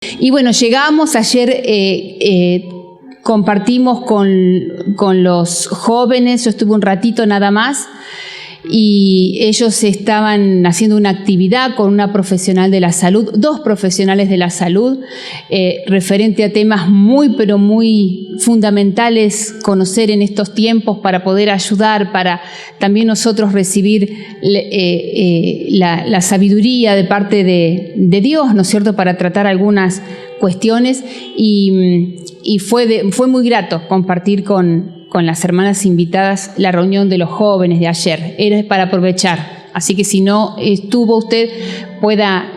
Y bueno, llegamos ayer, compartimos con los jóvenes, yo estuve un ratito nada más, y ellos estaban haciendo una actividad con una profesional de la salud, 2 profesionales de la salud, referente a temas muy, pero muy fundamentales conocer en estos tiempos para poder ayudar, para también nosotros recibir la sabiduría de parte de Dios, ¿no es cierto?, para tratar algunas cuestiones, y fue muy grato compartir con las hermanas invitadas la reunión de los jóvenes de ayer. Era para aprovechar, así que si no estuvo usted,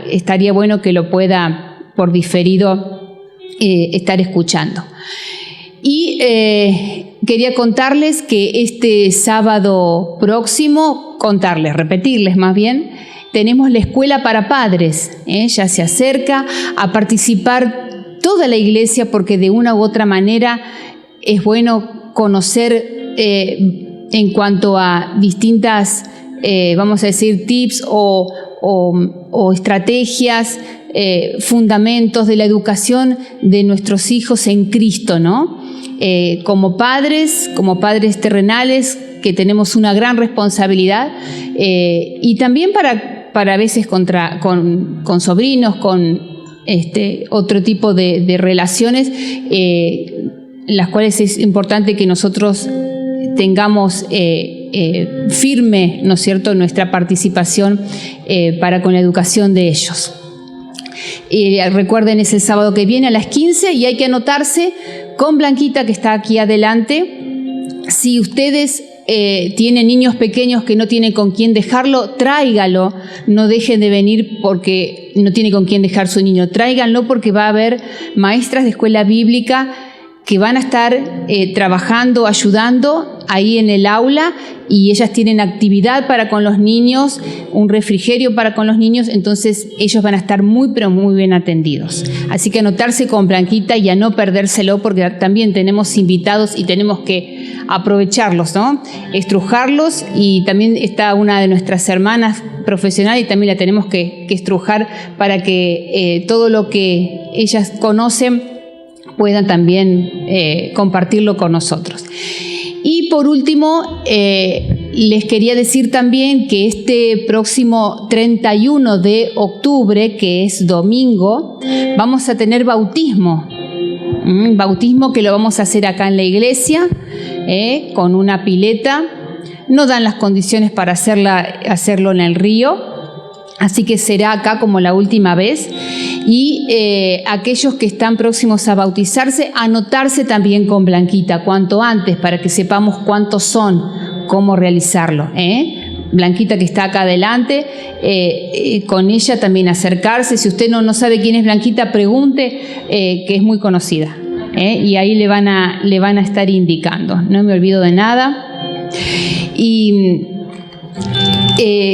estaría bueno que lo pueda por diferido estar escuchando. Y quería contarles que este sábado próximo, repetirles más bien, tenemos la escuela para padres, ya se acerca a participar toda la iglesia, porque de una u otra manera es bueno conocer en cuanto a distintas, vamos a decir, tips o estrategias, fundamentos de la educación de nuestros hijos en Cristo, ¿no? Como padres terrenales, que tenemos una gran responsabilidad, y también para a veces con sobrinos, con otro tipo de relaciones, las cuales es importante que nosotros tengamos firme, ¿no es cierto?, nuestra participación para con la educación de ellos. Recuerden, es el sábado que viene a las 15 y hay que anotarse con Blanquita, que está aquí adelante. Si ustedes tienen niños pequeños que no tienen con quién dejarlo, tráigalo, no dejen de venir porque no tiene con quién dejar su niño, tráiganlo, porque va a haber maestras de escuela bíblica que van a estar trabajando, ayudando ahí en el aula, y ellas tienen actividad para con los niños, un refrigerio para con los niños, entonces ellos van a estar muy, pero muy bien atendidos. Así que anotarse con Blanquita y a no perdérselo, porque también tenemos invitados y tenemos que aprovecharlos, ¿no? Estrujarlos, y también está una de nuestras hermanas profesional y también la tenemos que estrujar para que todo lo que ellas conocen puedan también compartirlo con nosotros. Y por último, les quería decir también que este próximo 31 de octubre, que es domingo, vamos a tener bautismo. Bautismo que lo vamos a hacer acá en la iglesia, con una pileta. No dan las condiciones para hacerlo en el río, así que será acá como la última vez. Y aquellos que están próximos a bautizarse, anotarse también con Blanquita cuanto antes, para que sepamos cuántos son, cómo realizarlo. Blanquita, que está acá adelante, con ella también acercarse. Si usted no sabe quién es Blanquita, pregunte, que es muy conocida, y ahí le van a estar indicando. No me olvido de nada. Y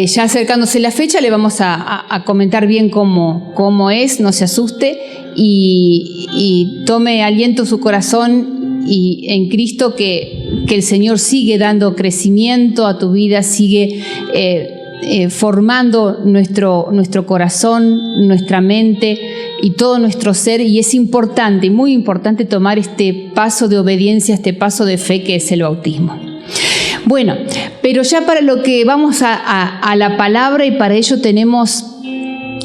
ya acercándose la fecha, le vamos a comentar bien cómo es, no se asuste, y tome aliento su corazón y en Cristo, que el Señor sigue dando crecimiento a tu vida, sigue formando nuestro corazón, nuestra mente y todo nuestro ser, y es importante, muy importante, tomar este paso de obediencia, este paso de fe que es el bautismo. Bueno, pero ya para lo que vamos a la palabra, y para ello tenemos,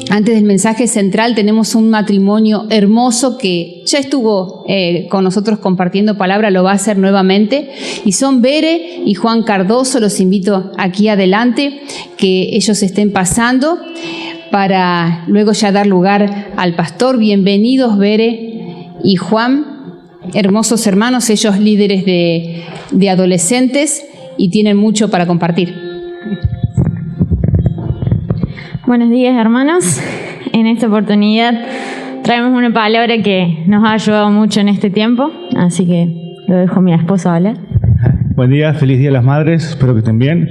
antes del mensaje central, tenemos un matrimonio hermoso que ya estuvo con nosotros compartiendo palabra, lo va a hacer nuevamente, y son Bere y Juan Cardoso. Los invito aquí adelante, que ellos estén pasando para luego ya dar lugar al pastor. Bienvenidos, Bere y Juan, hermosos hermanos, ellos líderes de adolescentes, y tienen mucho para compartir. Buenos días, hermanos. En esta oportunidad traemos una palabra que nos ha ayudado mucho en este tiempo, así que lo dejo a mi esposa hablar. Buen día, feliz Día de las Madres, espero que estén bien.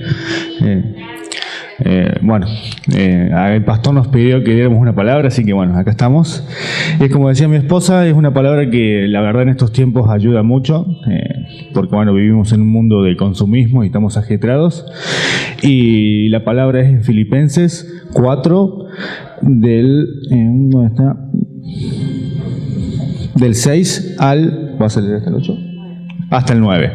El pastor nos pidió que diéramos una palabra, así que bueno, acá estamos. Y como decía mi esposa, es una palabra que la verdad en estos tiempos ayuda mucho, porque bueno, vivimos en un mundo de consumismo y estamos ajetreados. Y la palabra es en Filipenses 4 del... ¿dónde está? del 6 al... ¿Vas a leer hasta el 8? Hasta el 9.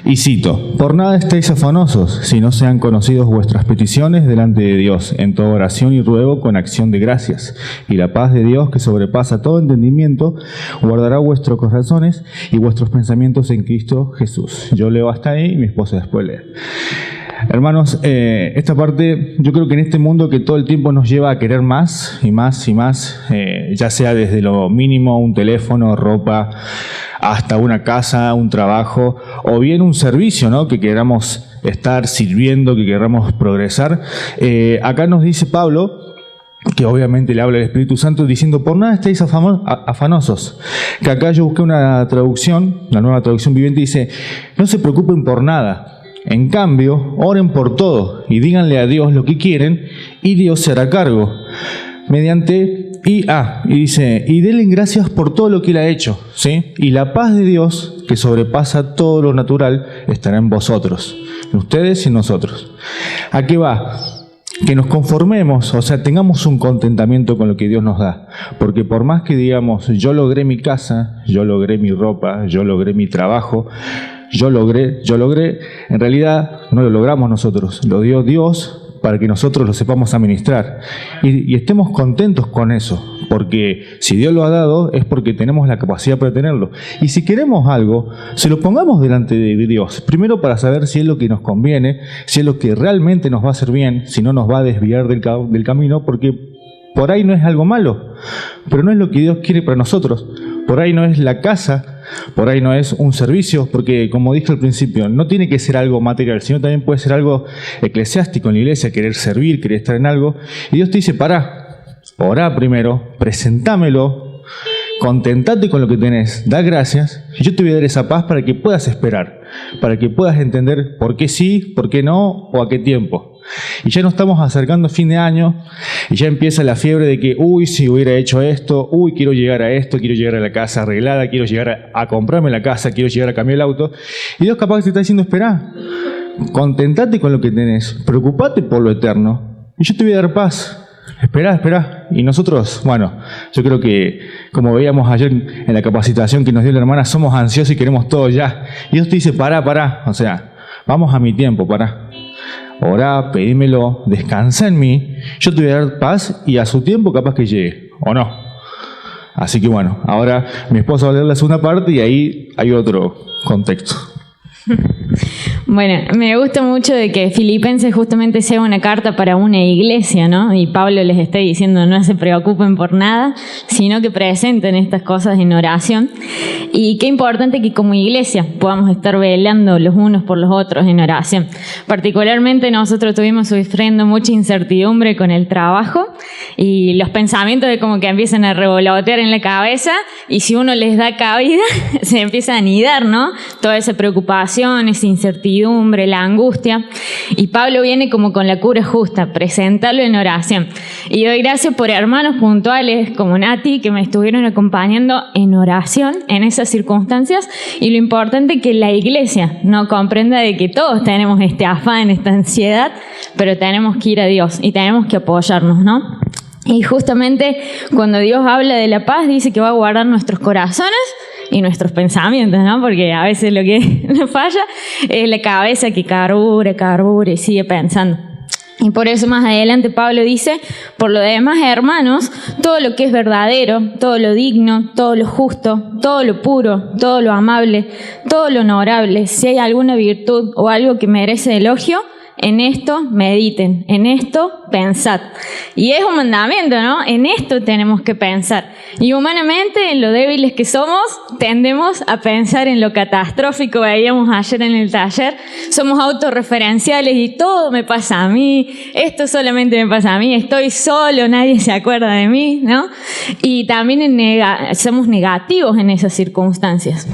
Y cito: por nada estéis afanosos, si no sean conocidos vuestras peticiones delante de Dios, en toda oración y ruego con acción de gracias. Y la paz de Dios, que sobrepasa todo entendimiento, guardará vuestros corazones y vuestros pensamientos en Cristo Jesús. Yo leo hasta ahí y mi esposa después lee. Hermanos, esta parte, yo creo que en este mundo que todo el tiempo nos lleva a querer más y más y más, ya sea desde lo mínimo, un teléfono, ropa, hasta una casa, un trabajo, o bien un servicio, ¿no?, que queramos estar sirviendo, que queramos progresar. Acá nos dice Pablo, que obviamente le habla el Espíritu Santo, diciendo: por nada estéis afanosos. Que acá yo busqué una traducción, la Nueva Traducción Viviente, dice: no se preocupen por nada. En cambio, oren por todo y díganle a Dios lo que quieren y Dios se hará cargo. Y dice: y denle gracias por todo lo que Él ha hecho, ¿sí? Y la paz de Dios, que sobrepasa todo lo natural, estará en vosotros, en ustedes y en nosotros. ¿A qué va? Que nos conformemos, o sea, tengamos un contentamiento con lo que Dios nos da. Porque por más que digamos: yo logré mi casa, yo logré mi ropa, yo logré mi trabajo, yo logré, en realidad no lo logramos nosotros, lo dio Dios para que nosotros lo sepamos administrar y estemos contentos con eso, porque si Dios lo ha dado es porque tenemos la capacidad para tenerlo. Y si queremos algo, se lo pongamos delante de Dios, primero para saber si es lo que nos conviene, si es lo que realmente nos va a hacer bien, si no nos va a desviar del camino, porque por ahí no es algo malo, pero no es lo que Dios quiere para nosotros. Por ahí no es la casa, por ahí no es un servicio, porque como dije al principio, no tiene que ser algo material, sino también puede ser algo eclesiástico en la iglesia, querer servir, querer estar en algo. Y Dios te dice: orá primero, presentámelo, contentate con lo que tenés, da gracias, y yo te voy a dar esa paz para que puedas esperar, para que puedas entender por qué sí, por qué no, o a qué tiempo. Y ya nos estamos acercando a fin de año y ya empieza la fiebre de que, si hubiera hecho esto, quiero llegar a esto, quiero llegar a la casa arreglada, quiero llegar a comprarme la casa, quiero llegar a cambiar el auto. Y Dios capaz que te está diciendo: esperá, contentate con lo que tenés, preocupate por lo eterno y yo te voy a dar paz. Esperá. Y nosotros, yo creo que, como veíamos ayer en la capacitación que nos dio la hermana, somos ansiosos y queremos todo ya. Y Dios te dice: pará, o sea, vamos a mi tiempo, pará. Orá, pedímelo, descansa en mí, yo te voy a dar paz y a su tiempo capaz que llegue, o no. Así que ahora mi esposa va a leer la segunda parte y ahí hay otro contexto. Bueno, me gusta mucho de que Filipenses justamente sea una carta para una iglesia, ¿no? Y Pablo les está diciendo: no se preocupen por nada, sino que presenten estas cosas en oración. Y qué importante que como iglesia podamos estar velando los unos por los otros en oración. Particularmente nosotros estuvimos sufriendo mucha incertidumbre con el trabajo y los pensamientos de como que empiezan a revolotear en la cabeza, y si uno les da cabida se empieza a anidar, ¿no? Toda esa preocupación, esa incertidumbre, la angustia. Y Pablo viene como con la cura justa, presentarlo en oración. Y doy gracias por hermanos puntuales como Nati, que me estuvieron acompañando en oración en esas circunstancias. Y lo importante que la iglesia no comprenda de que todos tenemos este afán, esta ansiedad, pero tenemos que ir a Dios y tenemos que apoyarnos, ¿no? Y justamente cuando Dios habla de la paz, dice que va a guardar nuestros corazones y nuestros pensamientos, ¿no? Porque a veces lo que nos falla es la cabeza que carbura y sigue pensando. Y por eso más adelante Pablo dice: por lo demás, hermanos, todo lo que es verdadero, todo lo digno, todo lo justo, todo lo puro, todo lo amable, todo lo honorable, si hay alguna virtud o algo que merece elogio, en esto mediten, en esto pensad. Y es un mandamiento, ¿no? En esto tenemos que pensar. Y humanamente, en lo débiles que somos, tendemos a pensar en lo catastrófico. Veíamos ayer en el taller, somos autorreferenciales y todo me pasa a mí, esto solamente me pasa a mí, estoy solo, nadie se acuerda de mí, ¿no? Y también somos negativos en esas circunstancias.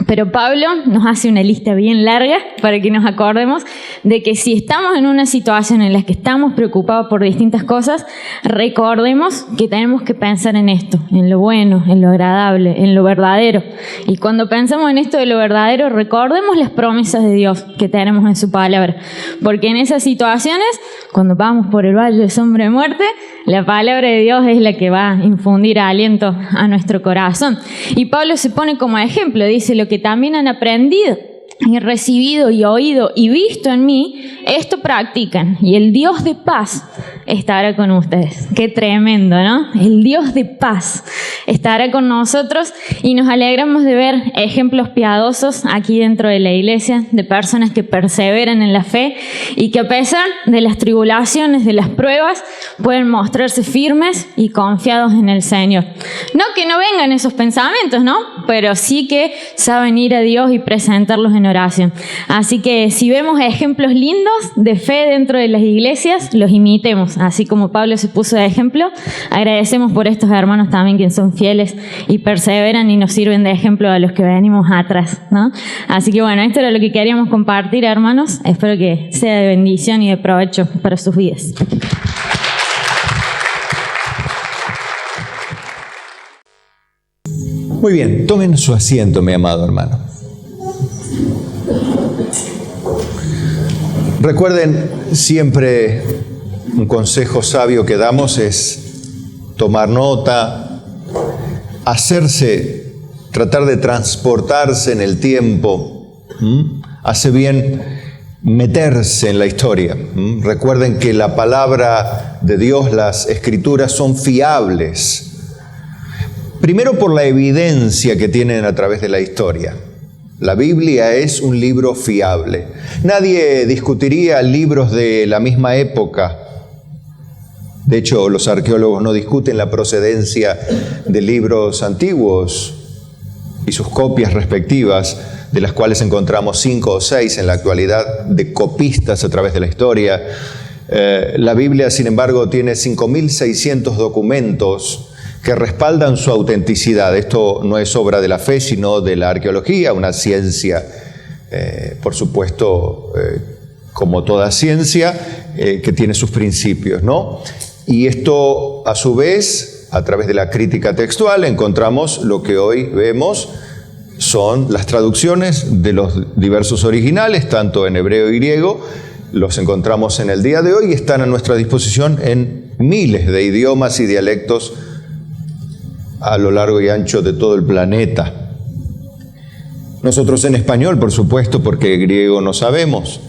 Pero Pablo nos hace una lista bien larga para que nos acordemos de que si estamos en una situación en la que estamos preocupados por distintas cosas, recordemos que tenemos que pensar en esto, en lo bueno, en lo agradable, en lo verdadero. Y cuando pensamos en esto de lo verdadero, recordemos las promesas de Dios que tenemos en su palabra. Porque en esas situaciones, cuando vamos por el valle de sombra de muerte, la palabra de Dios es la que va a infundir aliento a nuestro corazón. Y Pablo se pone como ejemplo, dice: lo que también han aprendido y recibido y oído y visto en mí, esto practican, y el Dios de paz estará con ustedes. Qué tremendo, ¿no? El Dios de paz estará con nosotros, y nos alegramos de ver ejemplos piadosos aquí dentro de la iglesia, de personas que perseveran en la fe y que a pesar de las tribulaciones, de las pruebas, pueden mostrarse firmes y confiados en el Señor. No que no vengan esos pensamientos, ¿no? Pero sí que saben ir a Dios y presentarlos en oración. Así que si vemos ejemplos lindos de fe dentro de las iglesias, los imitemos. Así como Pablo se puso de ejemplo, agradecemos por estos hermanos también que son fieles y perseveran y nos sirven de ejemplo a los que venimos atrás, ¿no? Así que bueno, esto era lo que queríamos compartir, hermanos. Espero que sea de bendición y de provecho para sus vidas. Muy bien, tomen su asiento, mi amado hermano. Recuerden, siempre un consejo sabio que damos es tomar nota, tratar de transportarse en el tiempo. Hace bien meterse en la historia. Recuerden que la palabra de Dios, las Escrituras, son fiables. Primero por la evidencia que tienen a través de la historia. La Biblia es un libro fiable. Nadie discutiría libros de la misma época. De hecho, los arqueólogos no discuten la procedencia de libros antiguos y sus copias respectivas, de las cuales encontramos 5 o 6 en la actualidad, de copistas a través de la historia. La Biblia, sin embargo, tiene 5.600 documentos que respaldan su autenticidad. Esto no es obra de la fe, sino de la arqueología, una ciencia, por supuesto, como toda ciencia, que tiene sus principios, ¿no? Y esto, a su vez, a través de la crítica textual, encontramos lo que hoy vemos son las traducciones de los diversos originales, tanto en hebreo y griego. Los encontramos en el día de hoy y están a nuestra disposición en miles de idiomas y dialectos a lo largo y ancho de todo el planeta. Nosotros en español, por supuesto, porque griego no sabemos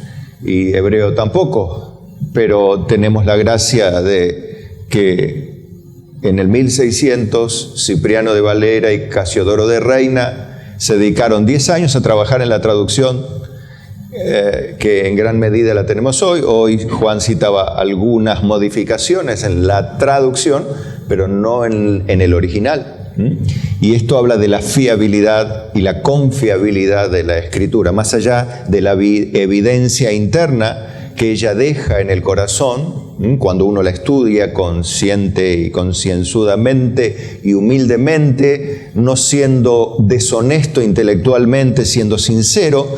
y hebreo tampoco, pero tenemos la gracia de que en el 1600 Cipriano de Valera y Casiodoro de Reina se dedicaron 10 años a trabajar en la traducción que en gran medida la tenemos hoy. Hoy Juan citaba algunas modificaciones en la traducción, pero no en el original. Y esto habla de la fiabilidad y la confiabilidad de la Escritura, más allá de la evidencia interna que ella deja en el corazón, cuando uno la estudia consciente y concienzudamente y humildemente, no siendo deshonesto intelectualmente, siendo sincero,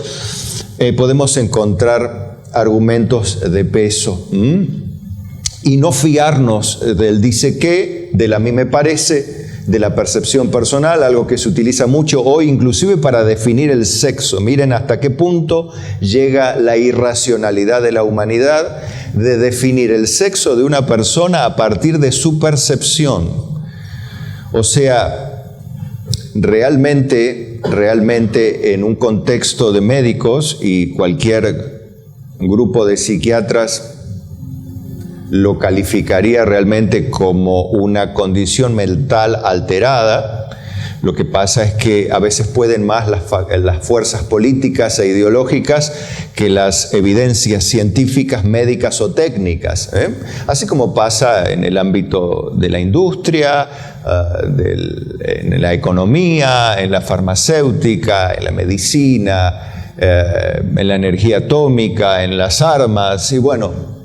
podemos encontrar argumentos de peso. Y no fiarnos del dice qué, del a mí me parece, de la percepción personal, algo que se utiliza mucho hoy inclusive para definir el sexo. Miren hasta qué punto llega la irracionalidad de la humanidad de definir el sexo de una persona a partir de su percepción. O sea, realmente en un contexto de médicos, y cualquier grupo de psiquiatras lo calificaría realmente como una condición mental alterada. Lo que pasa es que a veces pueden más las fuerzas políticas e ideológicas que las evidencias científicas, médicas o técnicas, así como pasa en el ámbito de la industria, en la economía, en la farmacéutica, en la medicina, en la energía atómica, en las armas, y bueno,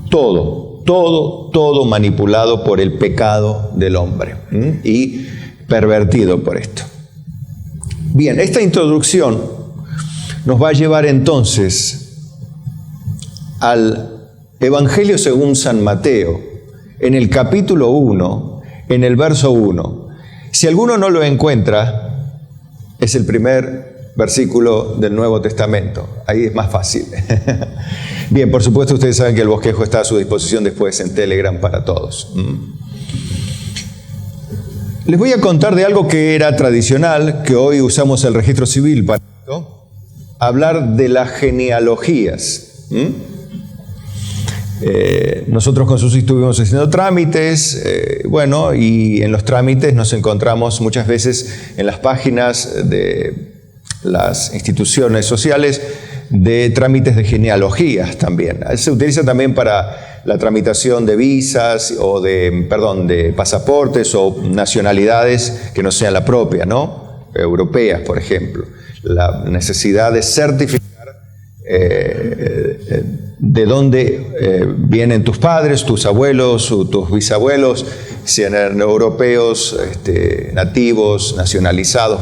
todo manipulado por el pecado del hombre y pervertido por esto. Bien, esta introducción nos va a llevar entonces al Evangelio según San Mateo, en el capítulo 1, en el verso 1. Si alguno no lo encuentra, es el primer versículo del Nuevo Testamento. Ahí es más fácil. Bien, por supuesto ustedes saben que el bosquejo está a su disposición después en Telegram para todos. Les voy a contar de algo que era tradicional, que hoy usamos el registro civil para esto, hablar de las genealogías. Nosotros con Susi estuvimos haciendo trámites, y en los trámites nos encontramos muchas veces en las páginas de las instituciones sociales de trámites de genealogías también. Se utiliza también para la tramitación de visas o de pasaportes o nacionalidades que no sean la propia, ¿no? Europeas, por ejemplo. La necesidad de certificar de dónde vienen tus padres, tus abuelos o tus bisabuelos, sean europeos, nativos, nacionalizados,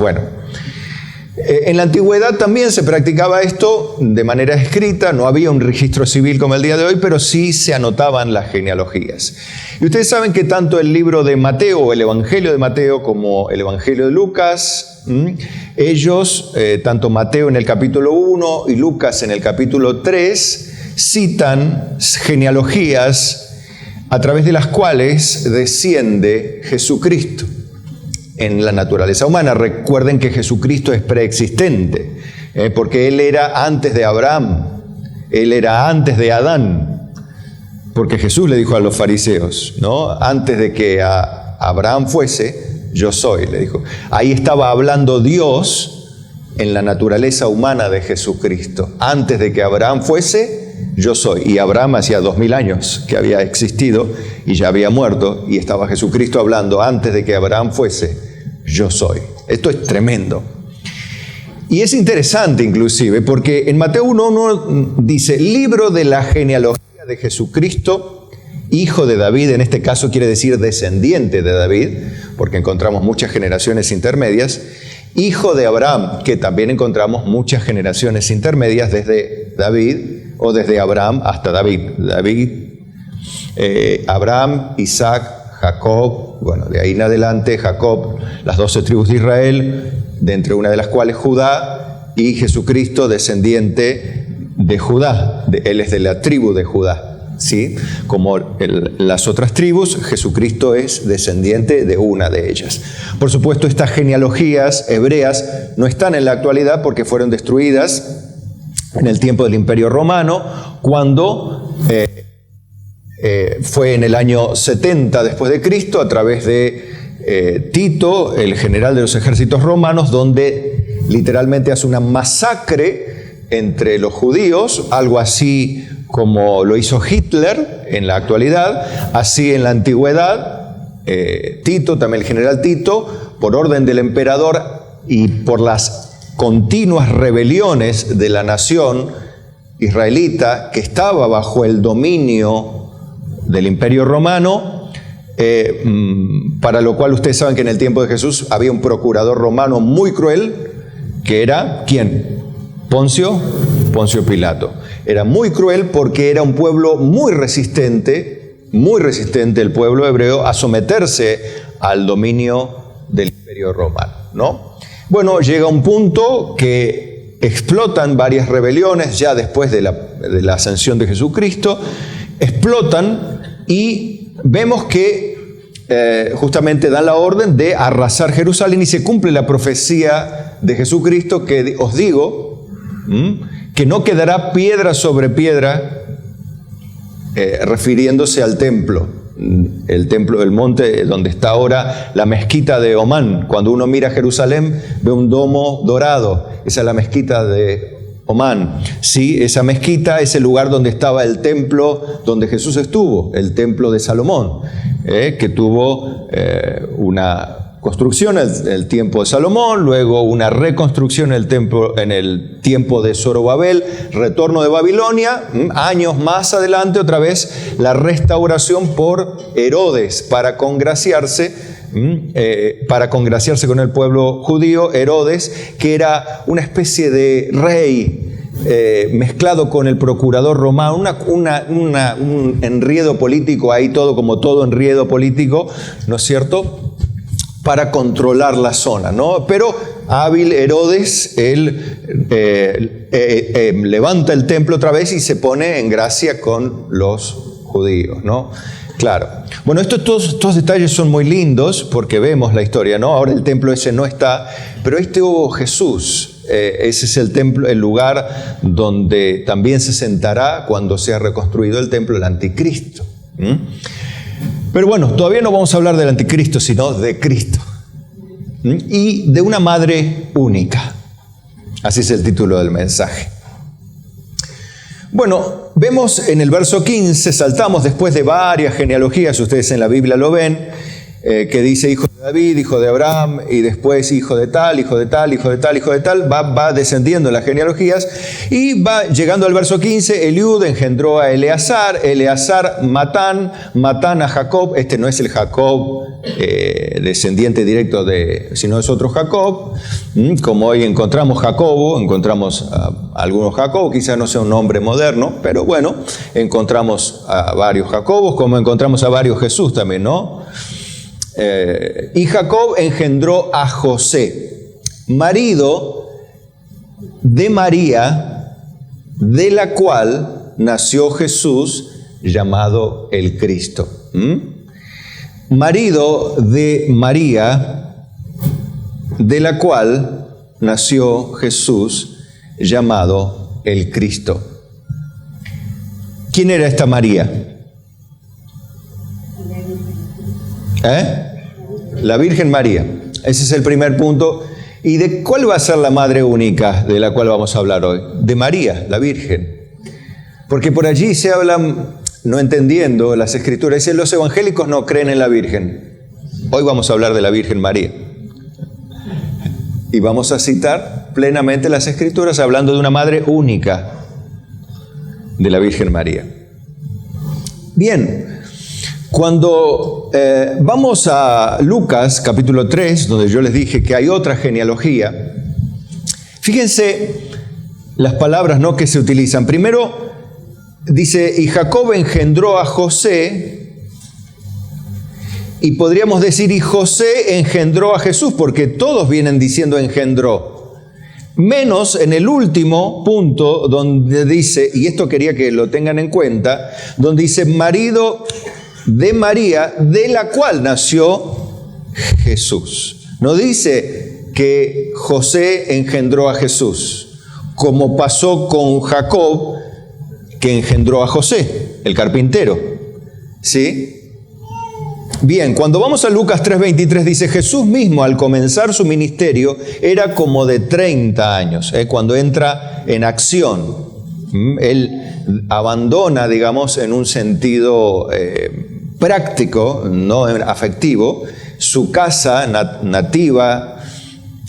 En la antigüedad también se practicaba esto de manera escrita, no había un registro civil como el día de hoy, pero sí se anotaban las genealogías. Y ustedes saben que tanto el libro de Mateo, o el Evangelio de Mateo, como el Evangelio de Lucas, ellos, tanto Mateo en el capítulo 1 y Lucas en el capítulo 3, citan genealogías a través de las cuales desciende Jesucristo en la naturaleza humana. Recuerden que Jesucristo es preexistente, porque Él era antes de Abraham, Él era antes de Adán, porque Jesús le dijo a los fariseos, ¿no? Antes de que Abraham fuese, yo soy, le dijo. Ahí estaba hablando Dios en la naturaleza humana de Jesucristo. Antes de que Abraham fuese, yo soy. Y Abraham hacía 2000 años que había existido y ya había muerto, y estaba Jesucristo hablando antes de que Abraham fuese, yo soy. Esto es tremendo. Y es interesante inclusive, porque en Mateo 1:1 dice, libro de la genealogía de Jesucristo, hijo de David, en este caso quiere decir descendiente de David, porque encontramos muchas generaciones intermedias, hijo de Abraham, que también encontramos muchas generaciones intermedias desde David, o desde Abraham hasta David. Abraham, Isaac, Jacob, de ahí en adelante Jacob, las 12 tribus de Israel, de entre una de las cuales Judá, y Jesucristo, descendiente de Judá. Él es de la tribu de Judá, ¿sí? Como las otras tribus, Jesucristo es descendiente de una de ellas. Por supuesto, estas genealogías hebreas no están en la actualidad porque fueron destruidas en el tiempo del Imperio Romano, cuando fue en el año 70 después de Cristo, a través de Tito, el general de los ejércitos romanos, donde literalmente hace una masacre entre los judíos, algo así como lo hizo Hitler en la actualidad, así en la antigüedad, Tito, también el general Tito, por orden del emperador y por las continuas rebeliones de la nación israelita que estaba bajo el dominio del Imperio Romano, para lo cual ustedes saben que en el tiempo de Jesús había un procurador romano muy cruel, que era, ¿quién? Poncio Pilato. Era muy cruel porque era un pueblo muy resistente el pueblo hebreo a someterse al dominio del Imperio Romano, ¿no? Llega un punto que explotan varias rebeliones ya después de la ascensión de Jesucristo, explotan y vemos que justamente dan la orden de arrasar Jerusalén y se cumple la profecía de Jesucristo que os digo, que no quedará piedra sobre piedra, refiriéndose al templo. El templo del monte donde está ahora la mezquita de Omán. Cuando uno mira Jerusalén ve un domo dorado, esa es la mezquita de Omán. Sí, esa mezquita es el lugar donde estaba el templo donde Jesús estuvo, el templo de Salomón, que tuvo una construcción en el tiempo de Salomón, luego una reconstrucción en el tiempo de Zorobabel, retorno de Babilonia, años más adelante otra vez la restauración por Herodes para congraciarse para congraciarse con el pueblo judío, Herodes, que era una especie de rey mezclado con el procurador romano, un enredo político ahí, todo como todo enredo político, ¿no es cierto?, para controlar la zona, ¿no? Pero hábil Herodes, él levanta el templo otra vez y se pone en gracia con los judíos, ¿no? Claro. Bueno, estos detalles son muy lindos porque vemos la historia, ¿no? Ahora el templo ese no está, pero ahí estuvo Jesús. Ese es el templo, el lugar donde también se sentará cuando sea reconstruido el templo, el anticristo. Pero bueno, todavía no vamos a hablar del anticristo, sino de Cristo. Y de una madre única. Así es el título del mensaje. Bueno, vemos en el verso 15, saltamos después de varias genealogías, ustedes en la Biblia lo ven, que dice hijo de David, hijo de Abraham, y después hijo de tal, hijo de tal, hijo de tal, hijo de tal, va descendiendo en las genealogías, y va llegando al verso 15, Eliud engendró a Eleazar, Eleazar Matán, Matán a Jacob, este no es el Jacob descendiente directo sino es otro Jacob, como hoy encontramos Jacobo, encontramos algunos Jacobos, quizás no sea un nombre moderno, pero bueno, encontramos a varios Jacobos, como encontramos a varios Jesús también, ¿no? Y Jacob engendró a José, marido de María, de la cual nació Jesús, llamado el Cristo. Marido de María, de la cual nació Jesús, llamado el Cristo. ¿Quién era esta María? La Virgen María. Ese es el primer punto. ¿Y de cuál va a ser la madre única de la cual vamos a hablar hoy? De María, la Virgen. Porque por allí se hablan, no entendiendo las Escrituras, dicen los evangélicos no creen en la Virgen. Hoy vamos a hablar de la Virgen María. Y vamos a citar plenamente las Escrituras hablando de una madre única de la Virgen María. Bien. Cuando vamos a Lucas capítulo 3, donde yo les dije que hay otra genealogía, fíjense las palabras, ¿no?, que se utilizan. Primero dice, y Jacob engendró a José, y podríamos decir, y José engendró a Jesús, porque todos vienen diciendo engendró. Menos en el último punto donde dice, y esto quería que lo tengan en cuenta, donde dice marido de María, de la cual nació Jesús. No dice que José engendró a Jesús, como pasó con Jacob, que engendró a José, el carpintero. ¿Sí? Bien, cuando vamos a Lucas 3:23 dice, Jesús mismo al comenzar su ministerio era como de 30 años, cuando entra en acción. Él abandona, digamos, en un sentido práctico, no afectivo, su casa nativa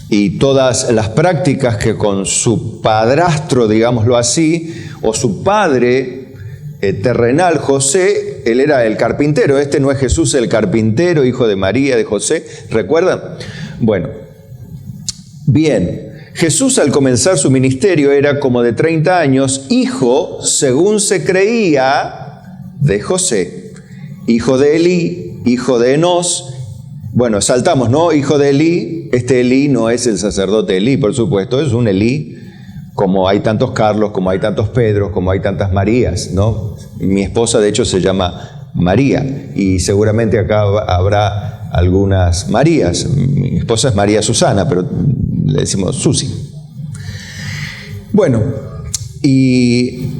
y todas las prácticas que con su padrastro, digámoslo así, o su padre terrenal, José, él era el carpintero. Este no es Jesús el carpintero, hijo de María, de José, ¿recuerdan? Bueno, bien. Jesús al comenzar su ministerio era como de 30 años, hijo, según se creía, de José, hijo de Elí, hijo de Enós. Bueno, saltamos, ¿no? Hijo de Elí. Este Elí no es el sacerdote Elí, por supuesto, es un Elí, como hay tantos Carlos, como hay tantos Pedros, como hay tantas Marías, ¿no? Mi esposa, de hecho, se llama María, y seguramente acá habrá algunas Marías. Mi esposa es María Susana, pero le decimos Susi. Bueno, y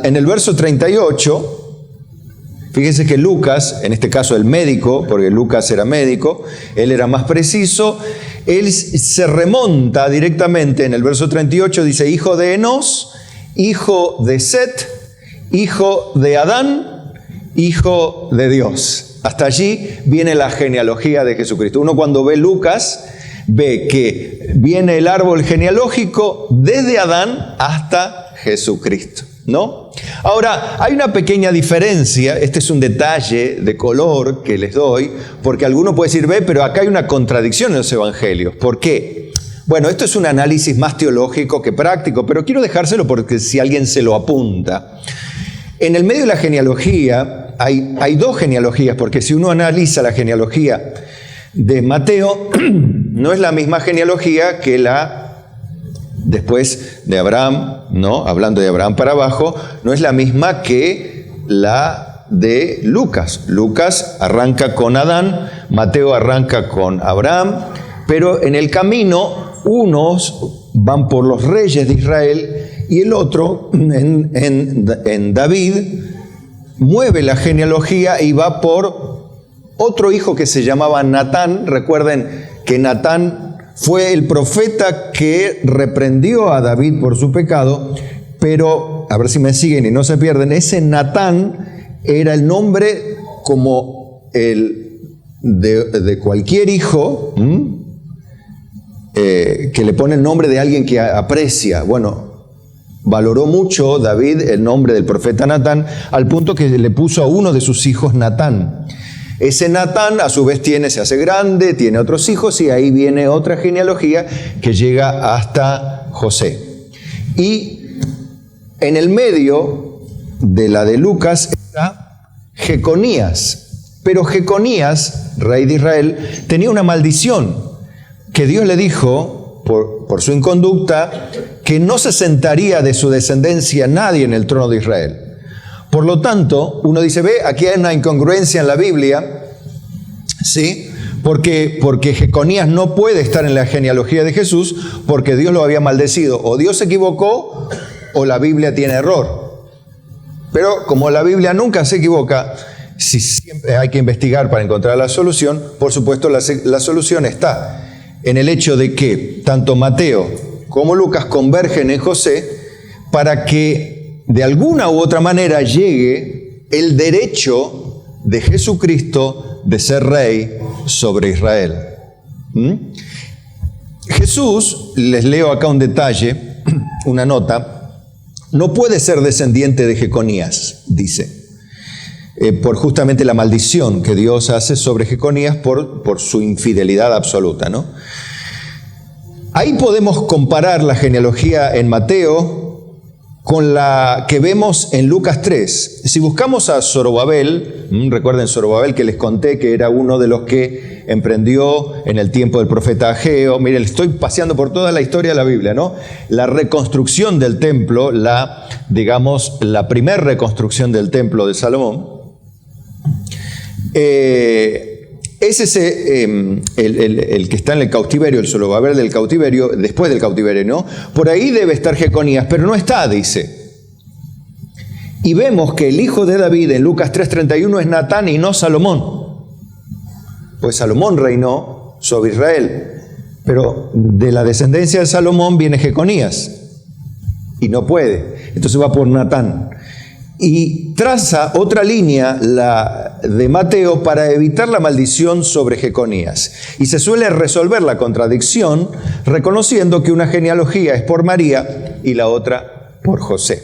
en el verso 38, fíjense que Lucas, en este caso el médico, porque Lucas era médico, él era más preciso, él se remonta directamente en el verso 38, dice, hijo de Enós, hijo de Set, hijo de Adán, hijo de Dios. Hasta allí viene la genealogía de Jesucristo. Uno cuando ve Lucas, ve que viene el árbol genealógico desde Adán hasta Jesucristo, ¿no? Ahora, hay una pequeña diferencia, este es un detalle de color que les doy, porque alguno puede decir, pero acá hay una contradicción en los evangelios. ¿Por qué? Bueno, esto es un análisis más teológico que práctico, pero quiero dejárselo porque si alguien se lo apunta. En el medio de la genealogía hay dos genealogías, porque si uno analiza la genealogía de Mateo, no es la misma genealogía que la después de Abraham, ¿no? Hablando de Abraham para abajo, no es la misma que la de Lucas. Lucas arranca con Adán, Mateo arranca con Abraham, pero en el camino unos van por los reyes de Israel y el otro, en David, mueve la genealogía y va por otro hijo que se llamaba Natán. Recuerden que Natán fue el profeta que reprendió a David por su pecado, pero, a ver si me siguen y no se pierden, ese Natán era el nombre como el de cualquier hijo, que le pone el nombre de alguien que aprecia. Bueno, valoró mucho David el nombre del profeta Natán, al punto que le puso a uno de sus hijos Natán. Ese Natán a su vez se hace grande, tiene otros hijos y ahí viene otra genealogía que llega hasta José. Y en el medio de la de Lucas está Jeconías. Pero Jeconías, rey de Israel, tenía una maldición que Dios le dijo por su inconducta que no se sentaría de su descendencia nadie en el trono de Israel. Por lo tanto, uno dice, aquí hay una incongruencia en la Biblia, ¿sí? Porque Jeconías no puede estar en la genealogía de Jesús porque Dios lo había maldecido. O Dios se equivocó o la Biblia tiene error. Pero como la Biblia nunca se equivoca, si siempre hay que investigar para encontrar la solución, por supuesto la solución está en el hecho de que tanto Mateo como Lucas convergen en José para que de alguna u otra manera llegue el derecho de Jesucristo de ser rey sobre Israel. Jesús, les leo acá un detalle, una nota, no puede ser descendiente de Jeconías, dice, por justamente la maldición que Dios hace sobre Jeconías por su infidelidad absoluta, ¿no? Ahí podemos comparar la genealogía en Mateo con la que vemos en Lucas 3. Si buscamos a Zorobabel, recuerden Zorobabel que les conté que era uno de los que emprendió en el tiempo del profeta Ageo. Miren, estoy paseando por toda la historia de la Biblia, ¿no? La reconstrucción del templo, la primera reconstrucción del templo de Salomón. Es ese, el que está en el cautiverio, el Zorobabel del cautiverio, después del cautiverio, ¿no? Por ahí debe estar Jeconías, pero no está, dice. Y vemos que el hijo de David en Lucas 3:31 es Natán y no Salomón. Pues Salomón reinó sobre Israel, pero de la descendencia de Salomón viene Jeconías y no puede. Entonces va por Natán. Y traza otra línea, la de Mateo, para evitar la maldición sobre Jeconías. Y se suele resolver la contradicción reconociendo que una genealogía es por María y la otra por José.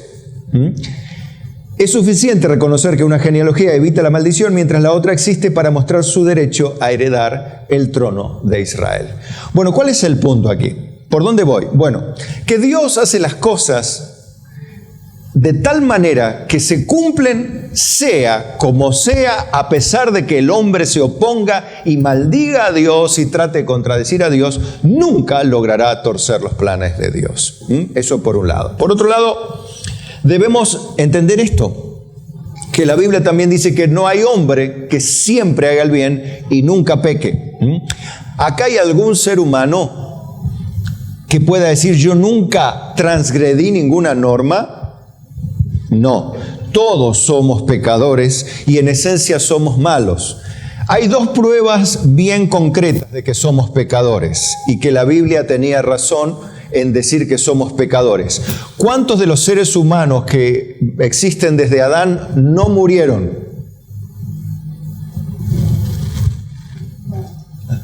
Es suficiente reconocer que una genealogía evita la maldición mientras la otra existe para mostrar su derecho a heredar el trono de Israel. Bueno, ¿cuál es el punto aquí? ¿Por dónde voy? Bueno, que Dios hace las cosas de tal manera que se cumplen sea como sea, a pesar de que el hombre se oponga y maldiga a Dios y trate de contradecir a Dios, nunca logrará torcer los planes de Dios. Eso por un lado. Por otro lado, debemos entender esto, que la Biblia también dice que no hay hombre que siempre haga el bien y nunca peque. ¿Acá hay algún ser humano que pueda decir yo nunca transgredí ninguna norma? No, todos somos pecadores y en esencia somos malos. Hay dos pruebas bien concretas de que somos pecadores y que la Biblia tenía razón en decir que somos pecadores. ¿Cuántos de los seres humanos que existen desde Adán no murieron?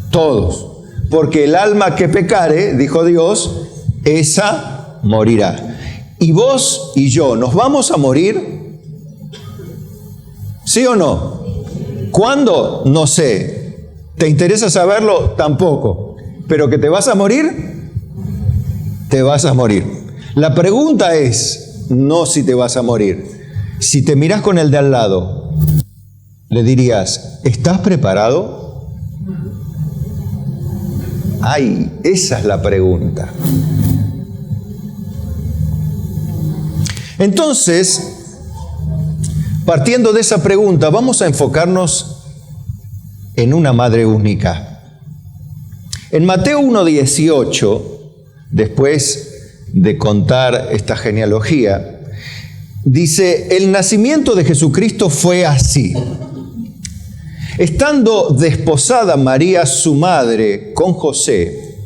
Todos. Porque el alma que pecare, dijo Dios, esa morirá. ¿Y vos y yo nos vamos a morir? ¿Sí o no? ¿Cuándo? No sé. ¿Te interesa saberlo? Tampoco. ¿Pero que te vas a morir? Te vas a morir. La pregunta es, no si te vas a morir. Si te miras con el de al lado, le dirías, ¿estás preparado? Ay, esa es la pregunta. Entonces, partiendo de esa pregunta, vamos a enfocarnos en una madre única. En Mateo 1:18, después de contar esta genealogía, dice, el nacimiento de Jesucristo fue así. Estando desposada María, su madre, con José.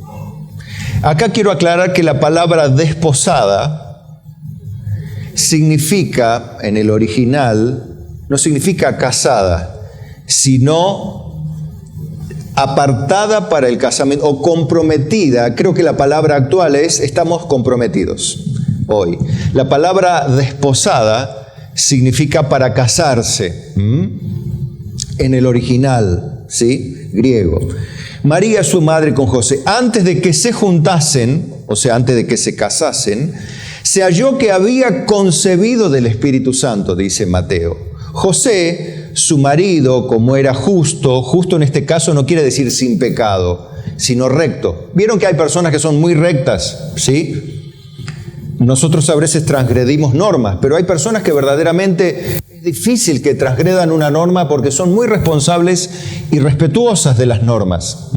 Acá quiero aclarar que la palabra desposada significa, en el original, no significa casada, sino apartada para el casamiento o comprometida. Creo que la palabra actual es estamos comprometidos hoy. La palabra desposada significa para casarse, en el original, ¿sí? Griego. María, su madre, con José, antes de que se juntasen, o sea, antes de que se casasen, se halló que había concebido del Espíritu Santo, dice Mateo. José, su marido, como era justo, justo en este caso no quiere decir sin pecado, sino recto. ¿Vieron que hay personas que son muy rectas? ¿Sí? Nosotros a veces transgredimos normas, pero hay personas que verdaderamente es difícil que transgredan una norma porque son muy responsables y respetuosas de las normas.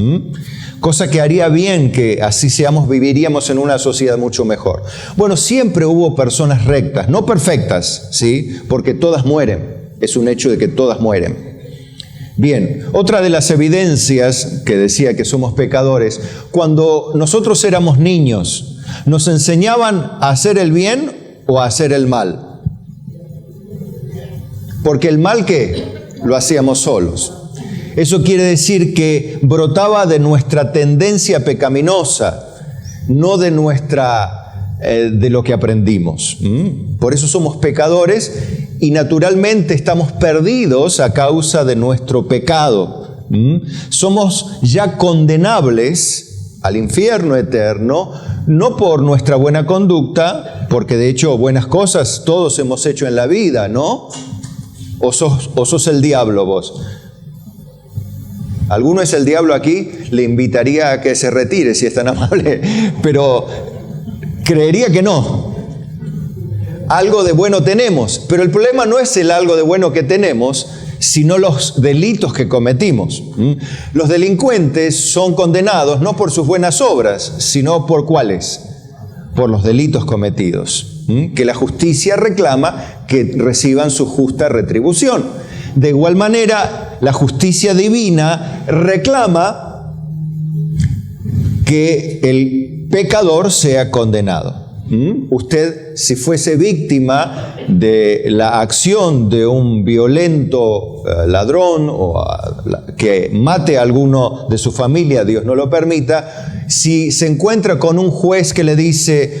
Cosa que haría bien que así viviríamos en una sociedad mucho mejor. Bueno, siempre hubo personas rectas, no perfectas, ¿sí? Porque todas mueren. Es un hecho de que todas mueren. Bien, otra de las evidencias que decía que somos pecadores, cuando nosotros éramos niños, ¿nos enseñaban a hacer el bien o a hacer el mal? Porque el mal, ¿qué? Lo hacíamos solos. Eso quiere decir que brotaba de nuestra tendencia pecaminosa, no de de lo que aprendimos. Por eso somos pecadores y naturalmente estamos perdidos a causa de nuestro pecado. Somos ya condenables al infierno eterno, no por nuestra buena conducta, porque de hecho buenas cosas todos hemos hecho en la vida, ¿no? ¿O sos el diablo vos? ¿Alguno es el diablo aquí? Le invitaría a que se retire si es tan amable, pero creería que no. Algo de bueno tenemos, pero el problema no es el algo de bueno que tenemos, sino los delitos que cometimos. Los delincuentes son condenados no por sus buenas obras, sino por ¿cuáles? Por los delitos cometidos, que la justicia reclama que reciban su justa retribución. De igual manera, la justicia divina reclama que el pecador sea condenado. Usted, si fuese víctima de la acción de un violento ladrón o que mate a alguno de su familia, Dios no lo permita, si se encuentra con un juez que le dice,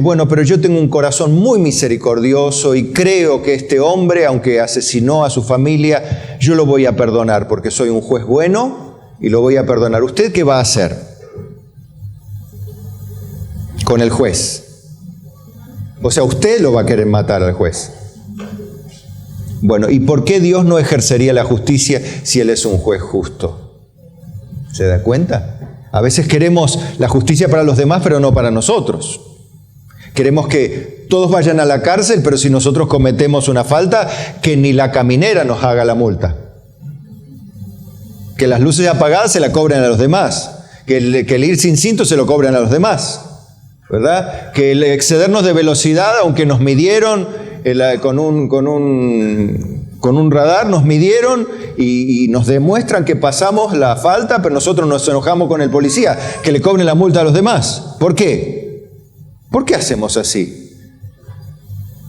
bueno, pero yo tengo un corazón muy misericordioso y creo que este hombre, aunque asesinó a su familia, yo lo voy a perdonar porque soy un juez bueno y lo voy a perdonar. ¿Usted qué va a hacer con el juez? O sea, usted lo va a querer matar al juez. Bueno, ¿y por qué Dios no ejercería la justicia si Él es un juez justo? ¿Se da cuenta? A veces queremos la justicia para los demás, pero no para nosotros. Queremos que todos vayan a la cárcel, pero si nosotros cometemos una falta, que ni la caminera nos haga la multa. Que las luces apagadas se la cobren a los demás. Que el ir sin cinto se lo cobren a los demás. ¿Verdad? Que el excedernos de velocidad, aunque nos midieron con un radar, nos midieron y nos demuestran que pasamos la falta, pero nosotros nos enojamos con el policía, que le cobren la multa a los demás. ¿Por qué? ¿Por qué hacemos así?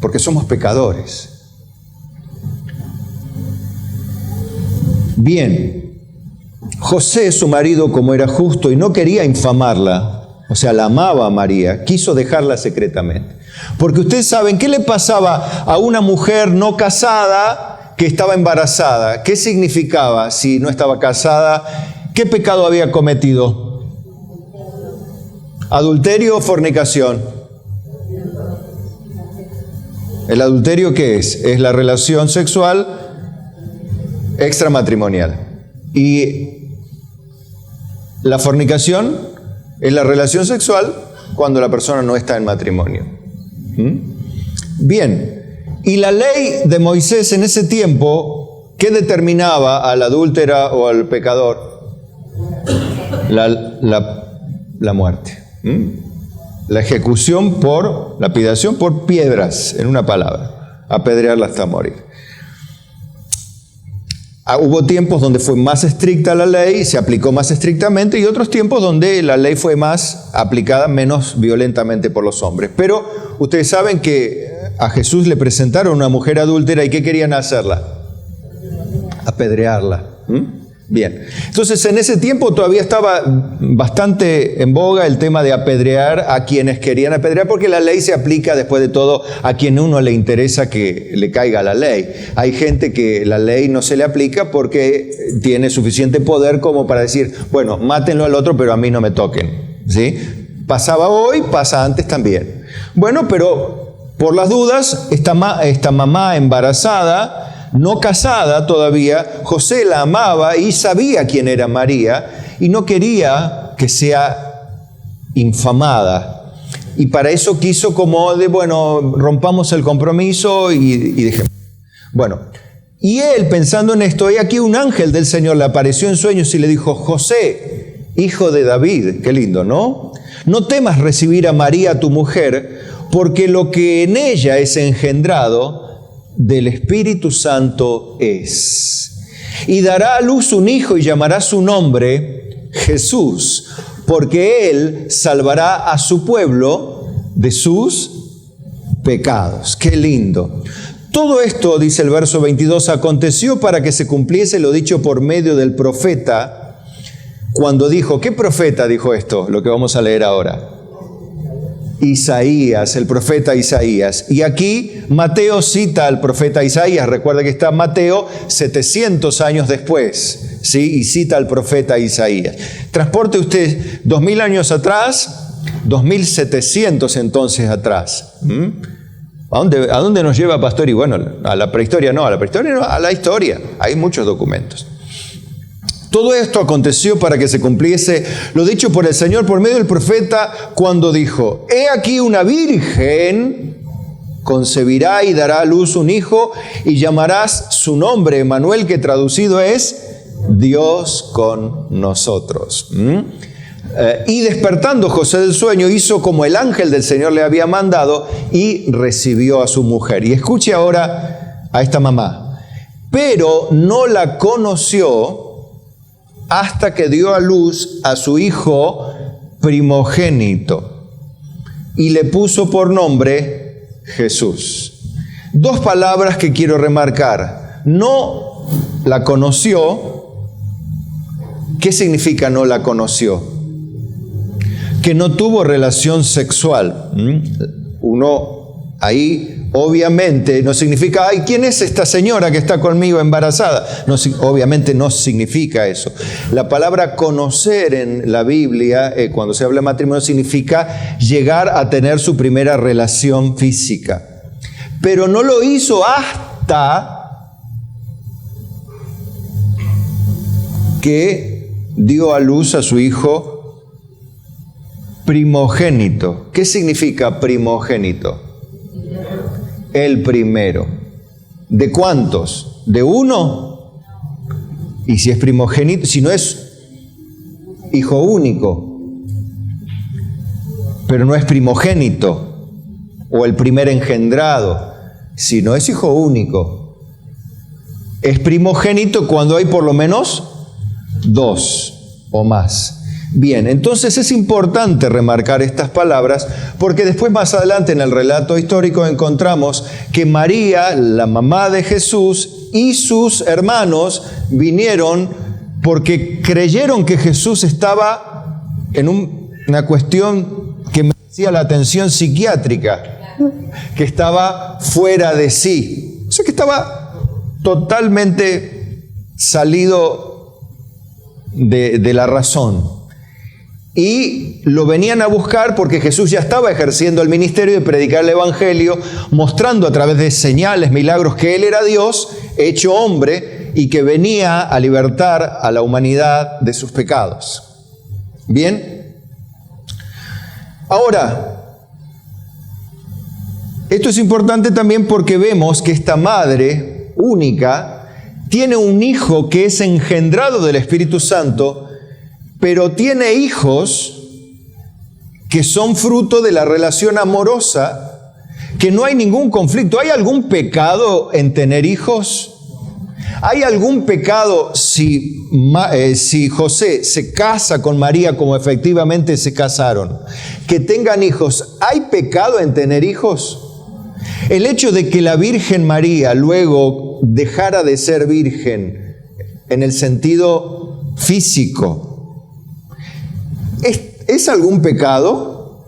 Porque somos pecadores. Bien, José, su marido, como era justo y no quería infamarla, o sea, la amaba a María, quiso dejarla secretamente. Porque ustedes saben, ¿qué le pasaba a una mujer no casada que estaba embarazada? ¿Qué significaba si no estaba casada? ¿Qué pecado había cometido? ¿Adulterio o fornicación? ¿El adulterio qué es? Es la relación sexual extramatrimonial. Y la fornicación es la relación sexual cuando la persona no está en matrimonio. Bien, y la ley de Moisés en ese tiempo, ¿qué determinaba al adúltera o al pecador? La muerte. La ejecución por lapidación por piedras, en una palabra, apedrearla hasta morir. Hubo tiempos donde fue más estricta la ley, se aplicó más estrictamente, y otros tiempos donde la ley fue más aplicada, menos violentamente por los hombres. Pero ustedes saben que a Jesús le presentaron una mujer adúltera, ¿y qué querían hacerla? Apedrearla. Bien, entonces en ese tiempo todavía estaba bastante en boga el tema de apedrear a quienes querían apedrear, porque la ley se aplica después de todo a quien uno le interesa que le caiga la ley. Hay gente que la ley no se le aplica porque tiene suficiente poder como para decir, bueno, mátenlo al otro, pero a mí no me toquen, ¿sí? Pasaba hoy, pasa antes también. Bueno, pero por las dudas, esta mamá embarazada, no casada todavía, José la amaba y sabía quién era María y no quería que sea infamada. Y para eso quiso como de, bueno, rompamos el compromiso y dejemos. Bueno, y él pensando en esto, y aquí un ángel del Señor le apareció en sueños y le dijo, José, hijo de David, qué lindo, ¿no? No temas recibir a María tu mujer, porque lo que en ella es engendrado del Espíritu Santo es. Y dará a luz un hijo y llamará su nombre Jesús, porque él salvará a su pueblo de sus pecados. ¡Qué lindo! Todo esto, dice el verso 22, aconteció para que se cumpliese lo dicho por medio del profeta, cuando dijo, ¿qué profeta dijo esto? Lo que vamos a leer ahora. Isaías, el profeta Isaías. Y aquí Mateo cita al profeta Isaías. Recuerda que está Mateo 700 años después, ¿sí? Y cita al profeta Isaías. Transporte usted 2000 años atrás, 2700 entonces atrás. ¿A dónde nos lleva, pastor? Y bueno, a la prehistoria no, a la historia. Hay muchos documentos. Todo esto aconteció para que se cumpliese lo dicho por el Señor por medio del profeta cuando dijo, he aquí una virgen concebirá y dará a luz un hijo y llamarás su nombre Emmanuel, que traducido es Dios con nosotros. Y despertando José del sueño hizo como el ángel del Señor le había mandado y recibió a su mujer. Y escuche ahora a esta mamá. Pero no la conoció hasta que dio a luz a su hijo primogénito y le puso por nombre Jesús. Dos palabras que quiero remarcar. No la conoció. ¿Qué significa no la conoció? Que no tuvo relación sexual. Uno ahí obviamente no significa, ay, ¿quién es esta señora que está conmigo embarazada? No, obviamente no significa eso. La palabra conocer en la Biblia, cuando se habla de matrimonio, significa llegar a tener su primera relación física. Pero no lo hizo hasta que dio a luz a su hijo primogénito. ¿Qué significa primogénito? El primero. ¿De cuántos? ¿De uno? Y si es primogénito, si no es hijo único, pero no es primogénito, o el primer engendrado, si no es hijo único, es primogénito cuando hay por lo menos dos o más. Bien, entonces es importante remarcar estas palabras porque después más adelante en el relato histórico encontramos que María, la mamá de Jesús, y sus hermanos vinieron porque creyeron que Jesús estaba en un una cuestión que merecía la atención psiquiátrica, que estaba fuera de sí. O sea, que estaba totalmente salido de la razón. Y lo venían a buscar porque Jesús ya estaba ejerciendo el ministerio de predicar el Evangelio, mostrando a través de señales, milagros, que Él era Dios, hecho hombre, y que venía a libertar a la humanidad de sus pecados. Bien. Ahora, esto es importante también porque vemos que esta madre única tiene un hijo que es engendrado del Espíritu Santo, pero tiene hijos que son fruto de la relación amorosa, que no hay ningún conflicto. ¿Hay algún pecado en tener hijos? ¿Hay algún pecado si José se casa con María como efectivamente se casaron? Que tengan hijos. ¿Hay pecado en tener hijos? El hecho de que la Virgen María luego dejara de ser virgen en el sentido físico, ¿es algún pecado?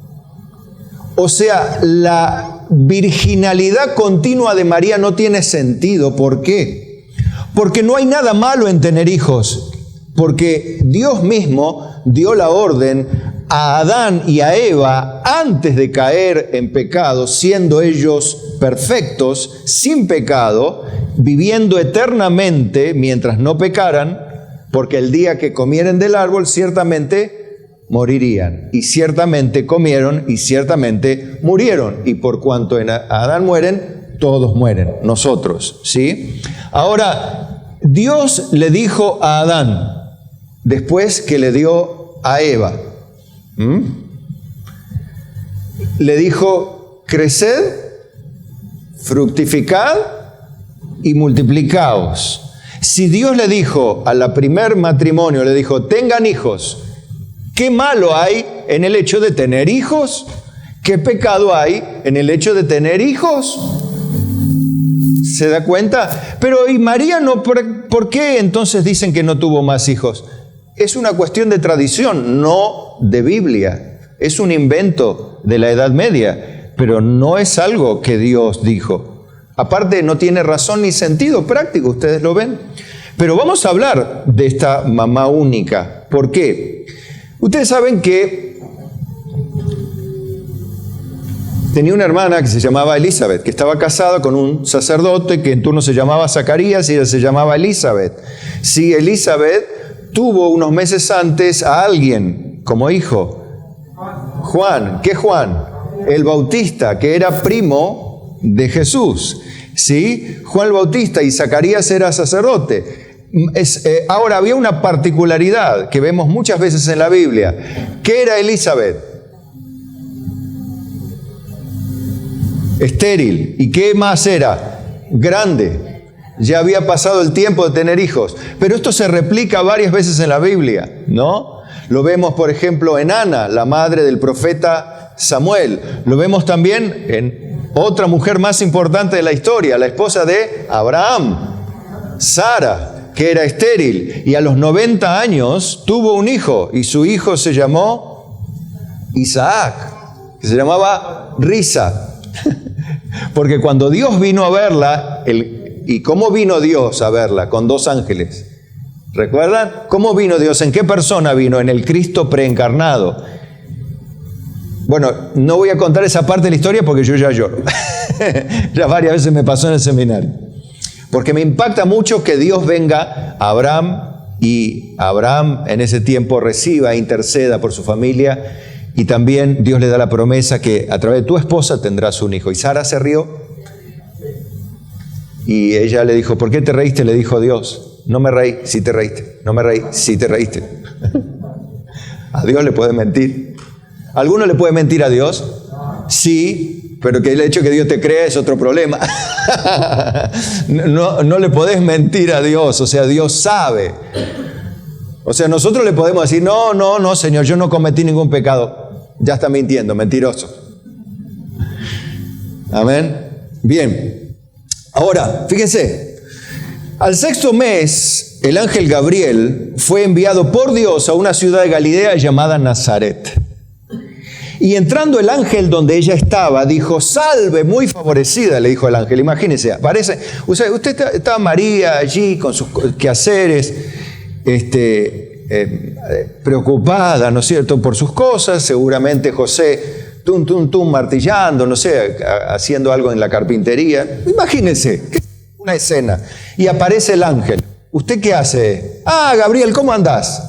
O sea, la virginalidad continua de María no tiene sentido. ¿Por qué? Porque no hay nada malo en tener hijos. Porque Dios mismo dio la orden a Adán y a Eva antes de caer en pecado, siendo ellos perfectos, sin pecado, viviendo eternamente mientras no pecaran, porque el día que comieren del árbol ciertamente morirían. Y ciertamente comieron y ciertamente murieron. Y por cuanto en Adán mueren, todos mueren, nosotros, ¿sí? Ahora, Dios le dijo a Adán, después que le dio a Eva, le dijo, creced, fructificad y multiplicaos. Si Dios le dijo a la primer matrimonio, le dijo, tengan hijos, ¿qué malo hay en el hecho de tener hijos? ¿Qué pecado hay en el hecho de tener hijos? ¿Se da cuenta? Pero ¿y María no? ¿Por qué entonces dicen que no tuvo más hijos? Es una cuestión de tradición, no de Biblia. Es un invento de la Edad Media, pero no es algo que Dios dijo. Aparte, no tiene razón ni sentido práctico, ustedes lo ven. Pero vamos a hablar de esta mamá única. ¿Por qué? Ustedes saben que tenía una hermana que se llamaba Elizabeth, que estaba casada con un sacerdote que en turno se llamaba Zacarías y ella se llamaba Elizabeth. Sí, Elizabeth tuvo unos meses antes a alguien como hijo. Juan. ¿Qué Juan? El Bautista, que era primo de Jesús. ¿Sí? Juan el Bautista, y Zacarías era sacerdote. Ahora, había una particularidad que vemos muchas veces en la Biblia. ¿Qué era Elizabeth? Estéril. ¿Y qué más era? Grande. Ya había pasado el tiempo de tener hijos. Pero esto se replica varias veces en la Biblia, ¿no? Lo vemos, por ejemplo, en Ana, la madre del profeta Samuel. Lo vemos también en otra mujer más importante de la historia, la esposa de Abraham, Sara, que era estéril, y a los 90 años tuvo un hijo, y su hijo se llamó Isaac, que se llamaba Risa. Porque cuando Dios vino a verla, ¿y cómo vino Dios a verla? Con 2 ángeles. ¿Recuerdan? ¿Cómo vino Dios? ¿En qué persona vino? En el Cristo preencarnado. Bueno, no voy a contar esa parte de la historia porque yo ya lloro. Ya varias veces me pasó en el seminario. Porque me impacta mucho que Dios venga a Abraham y Abraham en ese tiempo reciba e interceda por su familia, y también Dios le da la promesa que a través de tu esposa tendrás un hijo. Y Sara se rió y ella le dijo, ¿por qué te reíste? Le dijo Dios. No me reí, sí te reíste. No me reí, sí te reíste. ¿A Dios le puede mentir? ¿Alguno le puede mentir a Dios? Sí, pero que el hecho de que Dios te crea es otro problema. No le podés mentir a Dios, o sea, Dios sabe. O sea, nosotros le podemos decir, no, Señor, yo no cometí ningún pecado. Ya está mintiendo, mentiroso. Amén. Bien. Ahora, fíjense. Al 6º mes, el ángel Gabriel fue enviado por Dios a una ciudad de Galilea llamada Nazaret. Y entrando el ángel donde ella estaba, dijo, salve, muy favorecida, le dijo el ángel. Imagínense, aparece, usted está María allí con sus quehaceres, preocupada, ¿no es cierto?, por sus cosas. Seguramente José, martillando, no sé, haciendo algo en la carpintería. Imagínense, una escena. Y aparece el ángel. ¿Usted qué hace? Ah, Gabriel, ¿cómo andás?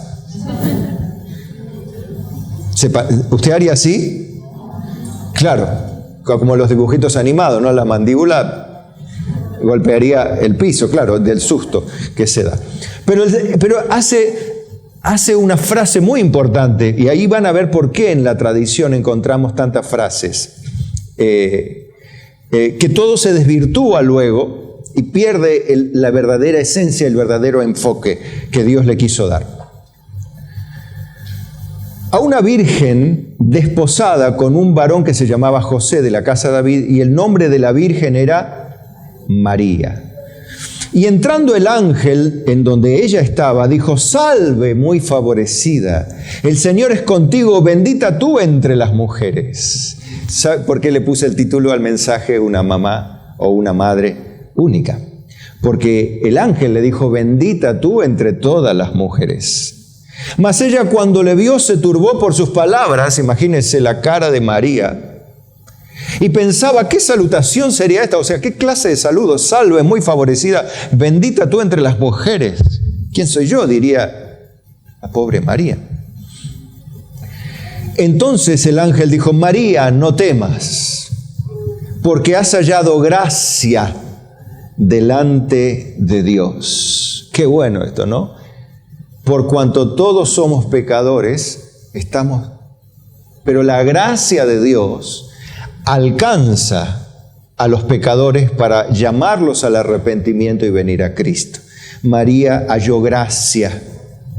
¿Usted haría así? Claro, como los dibujitos animados, ¿no? La mandíbula golpearía el piso, claro, del susto que se da. Pero hace una frase muy importante, y ahí van a ver por qué en la tradición encontramos tantas frases, que todo se desvirtúa luego y pierde la verdadera esencia, el verdadero enfoque que Dios le quiso dar. A una virgen desposada con un varón que se llamaba José de la casa de David, y el nombre de la virgen era María. Y entrando el ángel en donde ella estaba, dijo, salve, muy favorecida, el Señor es contigo, bendita tú entre las mujeres. ¿Sabe por qué le puse el título al mensaje una mamá o una madre única? Porque el ángel le dijo, bendita tú entre todas las mujeres. Mas ella cuando le vio se turbó por sus palabras, imagínense la cara de María, y pensaba, ¿qué salutación sería esta? O sea, ¿qué clase de saludo? Salve, muy favorecida, bendita tú entre las mujeres. ¿Quién soy yo?, diría la pobre María. Entonces el ángel dijo, María, no temas, porque has hallado gracia delante de Dios. Qué bueno esto, ¿no? Por cuanto todos somos pecadores, pero la gracia de Dios alcanza a los pecadores para llamarlos al arrepentimiento y venir a Cristo. María halló gracia,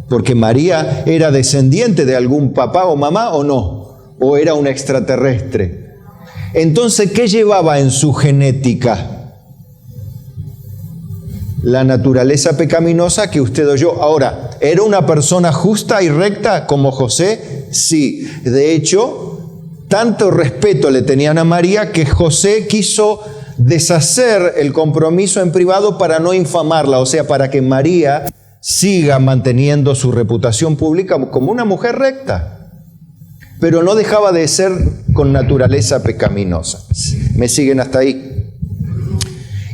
porque María era descendiente de algún papá o mamá o no, o era un extraterrestre. Entonces, ¿qué llevaba en su genética? La naturaleza pecaminosa que usted o yo. Ahora, ¿era una persona justa y recta como José? Sí. De hecho, tanto respeto le tenían a María que José quiso deshacer el compromiso en privado para no infamarla, o sea, para que María siga manteniendo su reputación pública como una mujer recta. Pero no dejaba de ser con naturaleza pecaminosa. ¿Me siguen hasta ahí?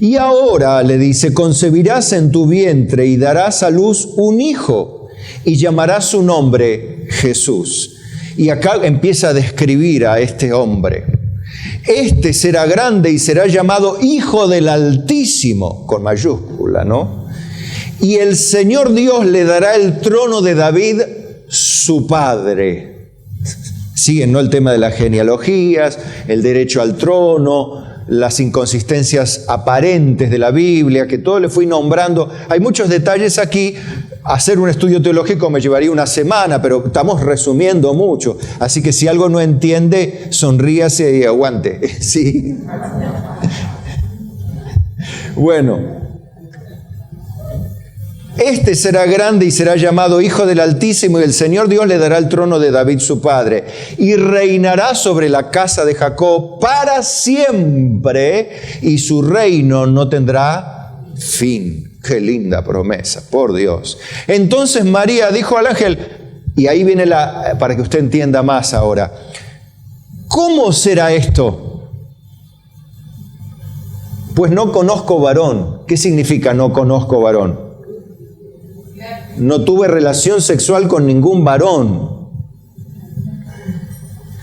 Y ahora, le dice, concebirás en tu vientre y darás a luz un hijo y llamarás su nombre Jesús. Y acá empieza a describir a este hombre. Este será grande y será llamado Hijo del Altísimo, con mayúscula, ¿no? Y el Señor Dios le dará el trono de David, su padre. Siguen, ¿no?, el tema de las genealogías, el derecho al trono, las inconsistencias aparentes de la Biblia, que todo le fui nombrando. Hay muchos detalles aquí. Hacer un estudio teológico me llevaría una semana, pero estamos resumiendo mucho. Así que si algo no entiende, sonríase y aguante. ¿Sí? Bueno. Este será grande y será llamado Hijo del Altísimo, y el Señor Dios le dará el trono de David su padre, y reinará sobre la casa de Jacob para siempre, y su reino no tendrá fin. Qué linda promesa, por Dios. Entonces María dijo al ángel, y ahí viene para que usted entienda más ahora, ¿cómo será esto? Pues no conozco varón. ¿Qué significa no conozco varón? No tuve relación sexual con ningún varón.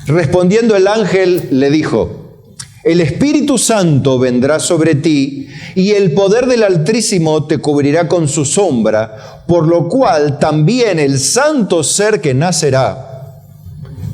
Respondiendo el ángel le dijo, el Espíritu Santo vendrá sobre ti y el poder del Altísimo te cubrirá con su sombra, por lo cual también el santo ser que nacerá,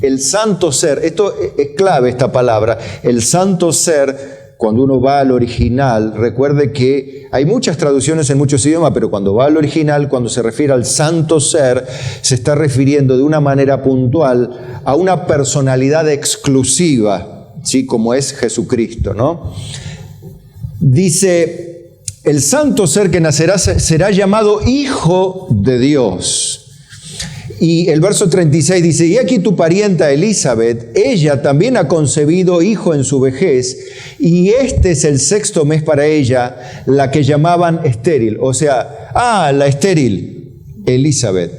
el santo ser, esto es clave esta palabra, el santo ser. Cuando uno va al original, recuerde que hay muchas traducciones en muchos idiomas, pero cuando va al original, cuando se refiere al santo ser, se está refiriendo de una manera puntual a una personalidad exclusiva, ¿sí?, como es Jesucristo, ¿no? Dice, el santo ser que nacerá será llamado Hijo de Dios. Y el verso 36 dice, y aquí tu parienta Elizabeth, ella también ha concebido hijo en su vejez, y este es el 6º mes para ella, la que llamaban estéril. O sea, la estéril, Elizabeth.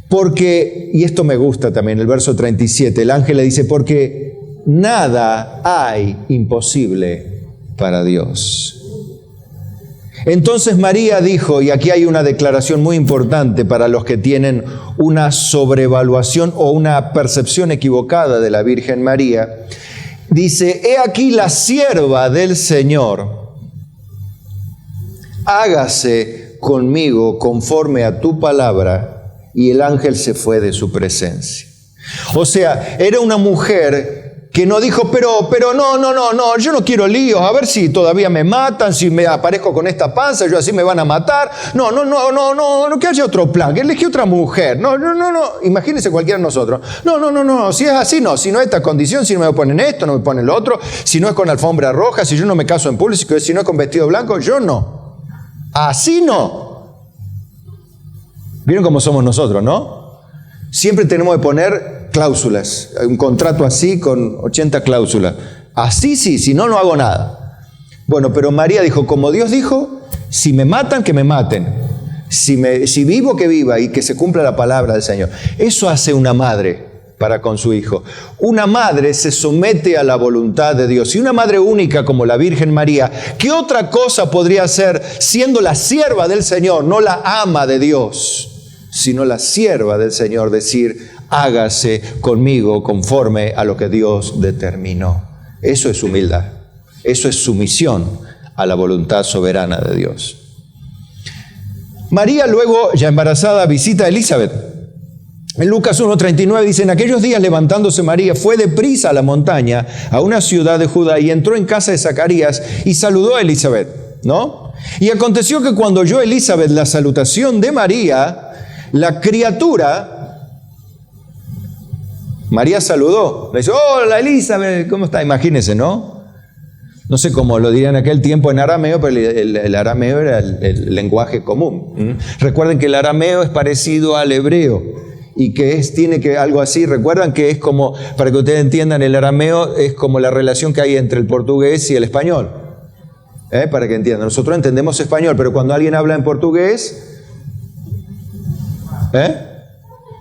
Porque, y esto me gusta también, el verso 37, el ángel le dice, porque nada hay imposible para Dios. Entonces María dijo, y aquí hay una declaración muy importante para los que tienen una sobrevaluación o una percepción equivocada de la Virgen María, dice, he aquí la sierva del Señor, hágase conmigo conforme a tu palabra, y el ángel se fue de su presencia. O sea, era una mujer que no dijo, pero no, yo no quiero líos, a ver si todavía me matan, si me aparezco con esta panza, yo así me van a matar. No, que haya otro plan, que elegí otra mujer. No, imagínense cualquiera de nosotros. No, si es así, no, si no es esta condición, si no me ponen esto, no me ponen lo otro, si no es con alfombra roja, si yo no me caso en público, si no es con vestido blanco, yo no. Así no. ¿Vieron cómo somos nosotros, no? Siempre tenemos que poner cláusulas, un contrato así con 80 cláusulas. Así sí, si no, no hago nada. Bueno, pero María dijo, como Dios dijo, si me matan, que me maten. Si vivo, que viva y que se cumpla la palabra del Señor. Eso hace una madre para con su hijo. Una madre se somete a la voluntad de Dios. Y una madre única como la Virgen María, ¿qué otra cosa podría hacer siendo la sierva del Señor, no la ama de Dios, sino la sierva del Señor, decir, hágase conmigo conforme a lo que Dios determinó? Eso es humildad, eso es sumisión a la voluntad soberana de Dios. María luego, ya embarazada, visita a Elizabeth. En Lucas 1:39 dice, en aquellos días levantándose María fue deprisa a la montaña, a una ciudad de Judá, y entró en casa de Zacarías y saludó a Elizabeth, ¿no? Y aconteció que cuando oyó Elizabeth la salutación de María, la criatura, María saludó, le dice, hola Elizabeth, ¿cómo está? Imagínense, ¿no? No sé cómo lo dirían en aquel tiempo en arameo, pero el arameo era el lenguaje común. Recuerden que el arameo es parecido al hebreo y que tiene que algo así. Recuerdan que es como, para que ustedes entiendan, el arameo es como la relación que hay entre el portugués y el español. Para que entiendan, nosotros entendemos español, pero cuando alguien habla en portugués,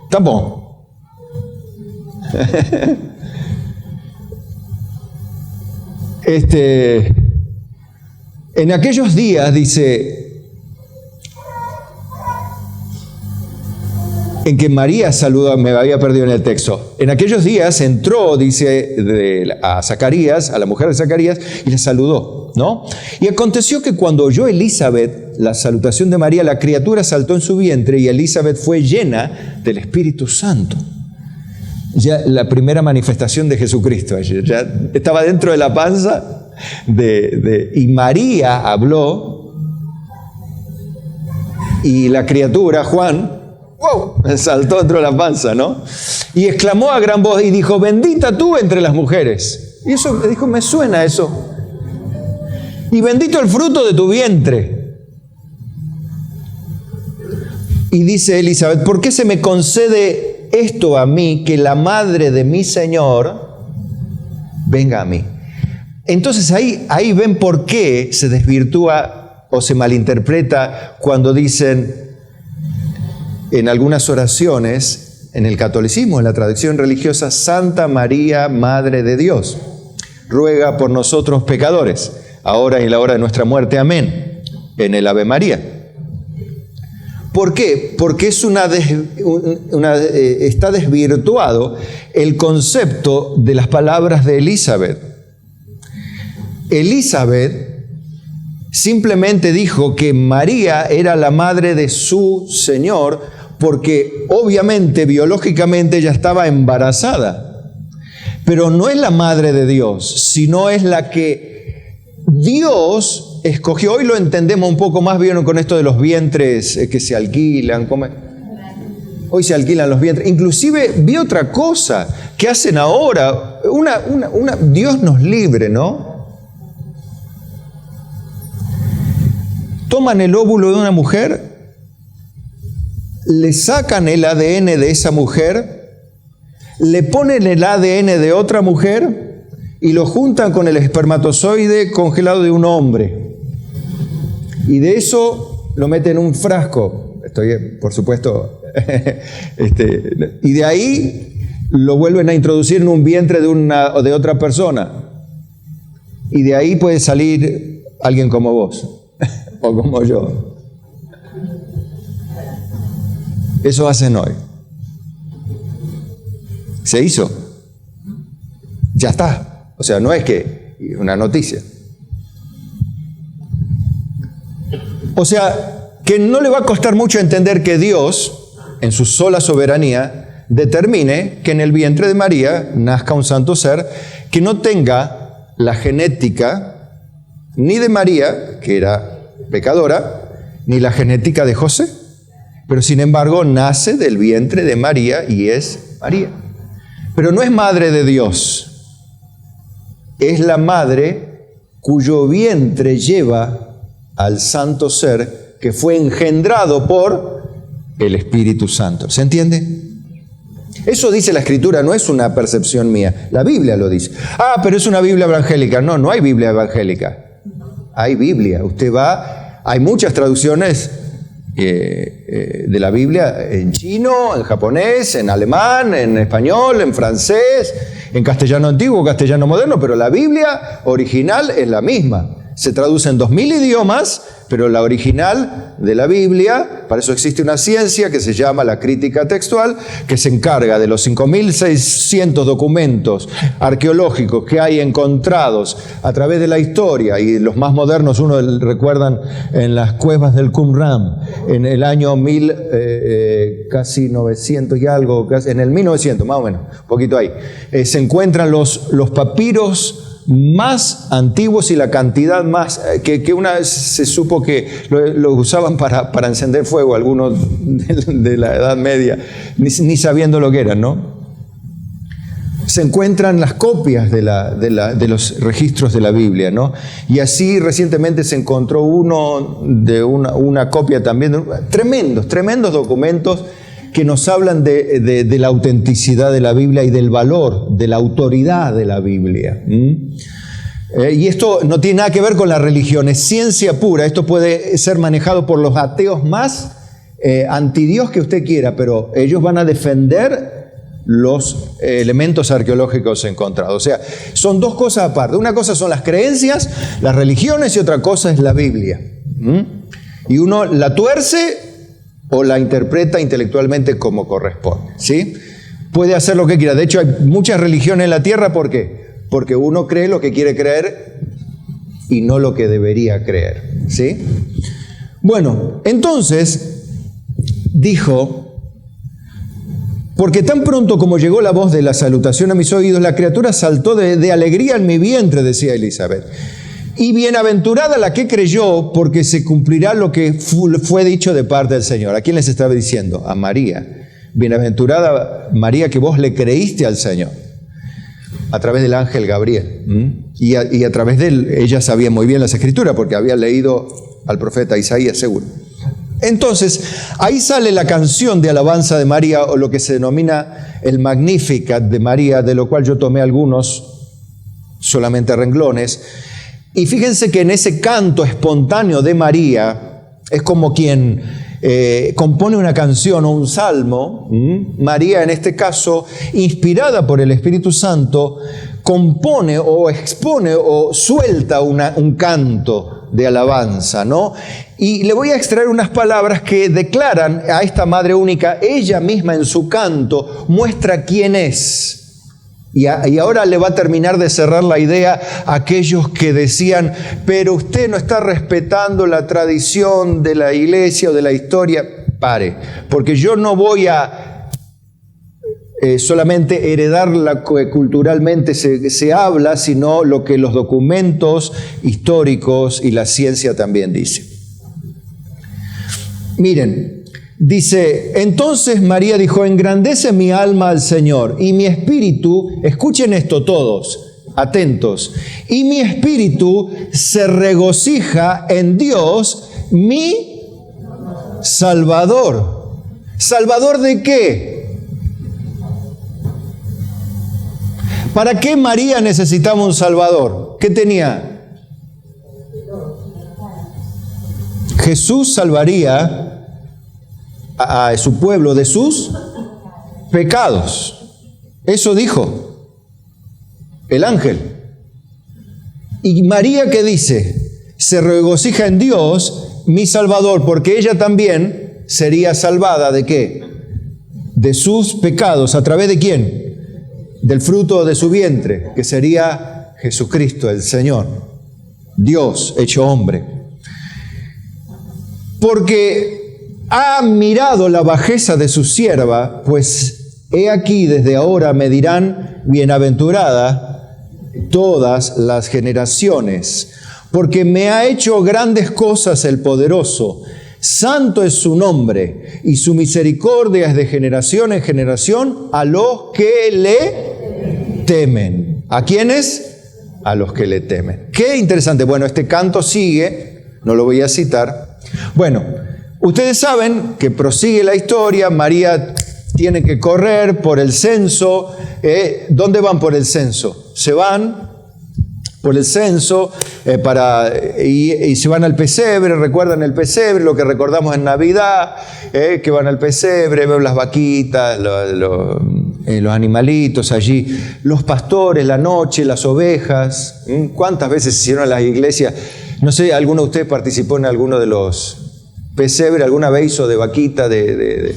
tampoco. En aquellos días, dice, en que María saludó, me había perdido en el texto. En aquellos días entró, dice, a Zacarías, a la mujer de Zacarías, y le saludó, ¿no? Y aconteció que cuando oyó Elizabeth la salutación de María, la criatura saltó en su vientre y Elizabeth fue llena del Espíritu Santo. Ya la primera manifestación de Jesucristo, ya estaba dentro de la panza y María habló y la criatura, Juan, saltó dentro de la panza, ¿no? Y exclamó a gran voz y dijo, bendita tú entre las mujeres. Y eso, dijo, me suena eso. Y bendito el fruto de tu vientre. Y dice Elizabeth, ¿por qué se me concede esto a mí, que la madre de mi Señor venga a mí? Entonces ahí ven por qué se desvirtúa o se malinterpreta cuando dicen en algunas oraciones, en el catolicismo, en la tradición religiosa, Santa María, Madre de Dios, ruega por nosotros pecadores, ahora y en la hora de nuestra muerte, amén, en el Ave María. ¿Por qué? Porque está desvirtuado el concepto de las palabras de Elizabeth. Elizabeth simplemente dijo que María era la madre de su Señor porque obviamente, biológicamente, ella estaba embarazada. Pero no es la madre de Dios, sino es la que Dios escogió. Hoy lo entendemos un poco más bien con esto de los vientres que se alquilan. Hoy se alquilan los vientres. Inclusive vi otra cosa que hacen ahora. Dios nos libre, ¿no? Toman el óvulo de una mujer, le sacan el ADN de esa mujer, le ponen el ADN de otra mujer y lo juntan con el espermatozoide congelado de un hombre. Y de eso lo meten en un frasco. Estoy, por supuesto, y de ahí lo vuelven a introducir en un vientre de otra persona. Y de ahí puede salir alguien como vos o como yo. Eso hacen hoy. Se hizo. Ya está. O sea, no es que una noticia. O sea, que no le va a costar mucho entender que Dios, en su sola soberanía, determine que en el vientre de María nazca un santo ser que no tenga la genética ni de María, que era pecadora, ni la genética de José, pero sin embargo nace del vientre de María y es María. Pero no es madre de Dios, es la madre cuyo vientre lleva al santo ser que fue engendrado por el Espíritu Santo. ¿Se entiende? Eso dice la Escritura, no es una percepción mía. La Biblia lo dice. Ah, pero es una Biblia evangélica. No, no hay Biblia evangélica. Hay Biblia. Usted va, hay muchas traducciones de la Biblia en chino, en japonés, en alemán, en español, en francés, en castellano antiguo, castellano moderno, pero la Biblia original es la misma. Se traduce en 2000 idiomas, pero la original de la Biblia, para eso existe una ciencia que se llama la crítica textual, que se encarga de los 5.600 documentos arqueológicos que hay encontrados a través de la historia, y los más modernos, uno recuerdan en las cuevas del Qumran, en el año casi 900 y algo, en el 1900 más o menos, un poquito ahí, se encuentran los papiros más antiguos y la cantidad más, que una vez se supo que lo usaban para encender fuego, algunos de la Edad Media, ni sabiendo lo que eran, ¿no? Se encuentran las copias de los registros de la Biblia, ¿no? Y así recientemente se encontró uno de una copia también, tremendos documentos que nos hablan de la autenticidad de la Biblia y del valor, de la autoridad de la Biblia. Y esto no tiene nada que ver con la religión, es ciencia pura. Esto puede ser manejado por los ateos más antidios que usted quiera, pero ellos van a defender los elementos arqueológicos encontrados. O sea, son dos cosas aparte. Una cosa son las creencias, las religiones, y otra cosa es la Biblia. Y uno la tuerce o la interpreta intelectualmente como corresponde, ¿sí? Puede hacer lo que quiera. De hecho, hay muchas religiones en la tierra. ¿Por qué? Porque uno cree lo que quiere creer y no lo que debería creer, ¿sí? Bueno, entonces dijo: porque tan pronto como llegó la voz de la salutación a mis oídos, la criatura saltó de alegría en mi vientre, decía Elizabeth. Y bienaventurada la que creyó, porque se cumplirá lo que fue dicho de parte del Señor. ¿A quién les estaba diciendo? A María. Bienaventurada María, que vos le creíste al Señor a través del ángel Gabriel. Y a través de él, ella sabía muy bien las Escrituras, porque había leído al profeta Isaías, seguro. Entonces, ahí sale la canción de alabanza de María, o lo que se denomina el Magnificat de María, de lo cual yo tomé algunos, solamente renglones. Y fíjense que en ese canto espontáneo de María, es como quien compone una canción o un salmo. María, en este caso, inspirada por el Espíritu Santo, compone o expone o suelta un canto de alabanza, ¿no? Y le voy a extraer unas palabras que declaran a esta Madre Única. Ella misma en su canto muestra quién es. Y ahora le va a terminar de cerrar la idea a aquellos que decían: pero usted no está respetando la tradición de la iglesia o de la historia. Pare, porque yo no voy a solamente heredar la que culturalmente se habla, sino lo que los documentos históricos y la ciencia también dicen. Miren, dice: entonces María dijo: engrandece mi alma al Señor, y mi espíritu, escuchen esto todos, atentos, y mi espíritu se regocija en Dios, mi Salvador. ¿Salvador de qué? ¿Para qué María necesitaba un Salvador? ¿Qué tenía? Jesús salvaría a su pueblo de sus pecados. Eso dijo el ángel. ¿Y María qué dice? Se regocija en Dios, mi Salvador, porque ella también sería salvada ¿de qué? De sus pecados. ¿A través de quién? Del fruto de su vientre, que sería Jesucristo, el Señor, Dios hecho hombre. Porque ha mirado la bajeza de su sierva, pues he aquí desde ahora me dirán bienaventurada todas las generaciones, porque me ha hecho grandes cosas el poderoso. Santo es su nombre, y su misericordia es de generación en generación a los que le temen. ¿A quiénes? A los que le temen. Qué interesante. Bueno, este canto sigue, no lo voy a citar. Bueno, ustedes saben que prosigue la historia. María tiene que correr por el censo. ¿Dónde van por el censo? Se van por el censo y se van al pesebre. Recuerdan el pesebre, lo que recordamos en Navidad, que van al pesebre, ven las vaquitas, los animalitos allí, los pastores, la noche, las ovejas. ¿Cuántas veces se hicieron a las iglesias? No sé, ¿alguno de ustedes participó en alguno de los pesebres? ¿Alguna vez hizo de vaquita, de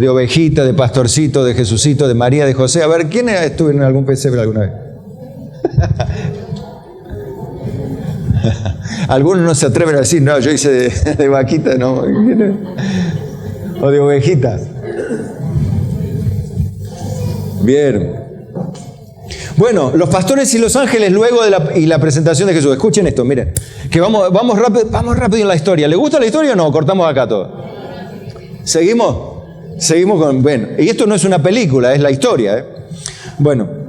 ovejita, de pastorcito, de Jesucito, de María, de José? A ver, ¿quién estuvo en algún pesebre alguna vez? Algunos no se atreven a decir, no, yo hice de vaquita, no, o de ovejita. Bien. Bueno, los pastores y los ángeles luego de la presentación de Jesús. Escuchen esto, miren, que vamos rápido en la historia. ¿Les gusta la historia o no? Cortamos acá todo. ¿Seguimos? Seguimos con... Bueno, y esto no es una película, es la historia. Bueno,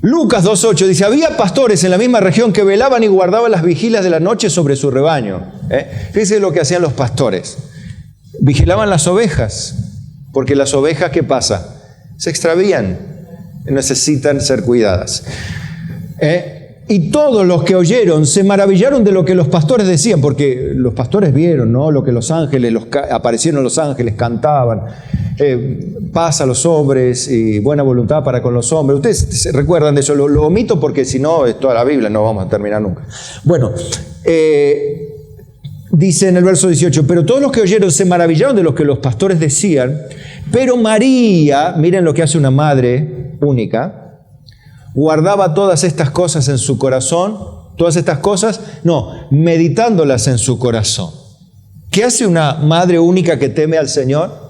Lucas 2.8 dice, había pastores en la misma región que velaban y guardaban las vigilas de la noche sobre su rebaño. Fíjense lo que hacían los pastores. Vigilaban las ovejas, porque las ovejas, ¿qué pasa? Se extravían, necesitan ser cuidadas. Y todos los que oyeron se maravillaron de lo que los pastores decían, porque los pastores vieron, ¿no? Lo que los ángeles, aparecieron los ángeles, cantaban, paz a los hombres y buena voluntad para con los hombres. Ustedes se recuerdan de eso, lo omito porque si no, es toda la Biblia, no vamos a terminar nunca. Bueno, dice en el verso 18, pero todos los que oyeron se maravillaron de lo que los pastores decían, pero María, miren lo que hace una madre única, guardaba todas estas cosas en su corazón, todas estas cosas, meditándolas en su corazón. ¿Qué hace una madre única que teme al Señor?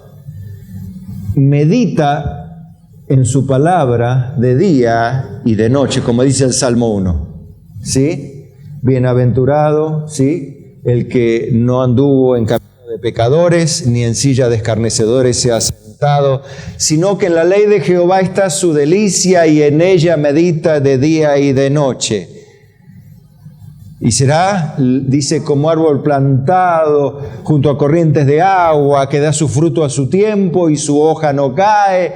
Medita en su palabra de día y de noche, como dice el Salmo 1. ¿Sí? Bienaventurado, ¿sí? El que no anduvo en camino de pecadores, ni en silla de escarnecedores se ha sentado, sino que en la ley de Jehová está su delicia y en ella medita de día y de noche. Y será, dice, como árbol plantado junto a corrientes de agua, que da su fruto a su tiempo y su hoja no cae.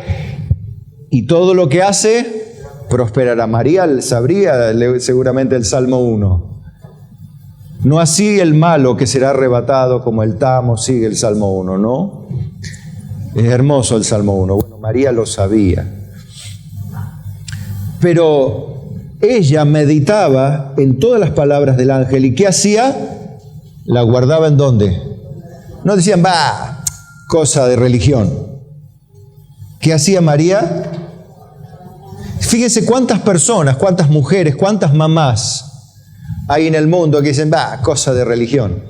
Y todo lo que hace, prosperará. María sabría seguramente el Salmo 1. No así el malo que será arrebatado como el tamo, sigue el Salmo 1, ¿no? Es hermoso el Salmo 1. Bueno, María lo sabía. Pero ella meditaba en todas las palabras del ángel. ¿Y qué hacía? La guardaba ¿en dónde? No decían, cosa de religión. ¿Qué hacía María? Fíjense cuántas personas, cuántas mujeres, cuántas mamás hay en el mundo que dicen, cosa de religión.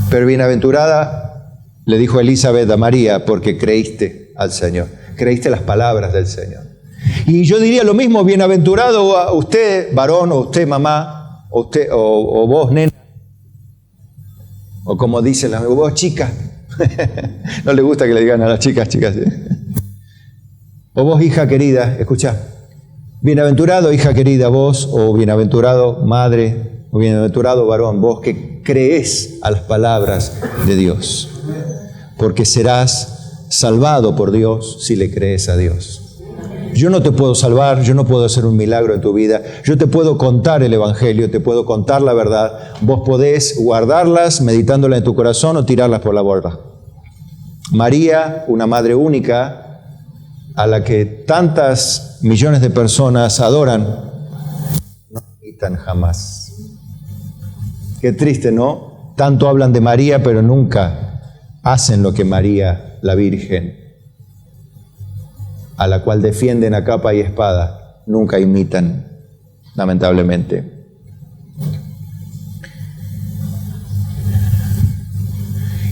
Pero bienaventurada, le dijo Elizabeth a María, porque creíste al Señor, creíste las palabras del Señor. Y yo diría lo mismo, bienaventurado a usted, varón, o usted, mamá, o usted, o vos, nena, o como dicen las vos, chica. No le gusta que le digan a las chicas, chicas. O vos, hija querida, escuchá. Bienaventurado, hija querida, vos, o bienaventurado, madre, Bienaventurado varón, vos que crees a las palabras de Dios, porque serás salvado por Dios si le crees a Dios. Yo no te puedo salvar, yo no puedo hacer un milagro en tu vida, yo te puedo contar el Evangelio, te puedo contar la verdad, vos podés guardarlas meditándolas en tu corazón o tirarlas por la borda. María, una madre única, a la que tantas millones de personas adoran, no imitan jamás. Qué triste, ¿no? Tanto hablan de María, pero nunca hacen lo que María, la Virgen, a la cual defienden a capa y espada, nunca imitan, lamentablemente.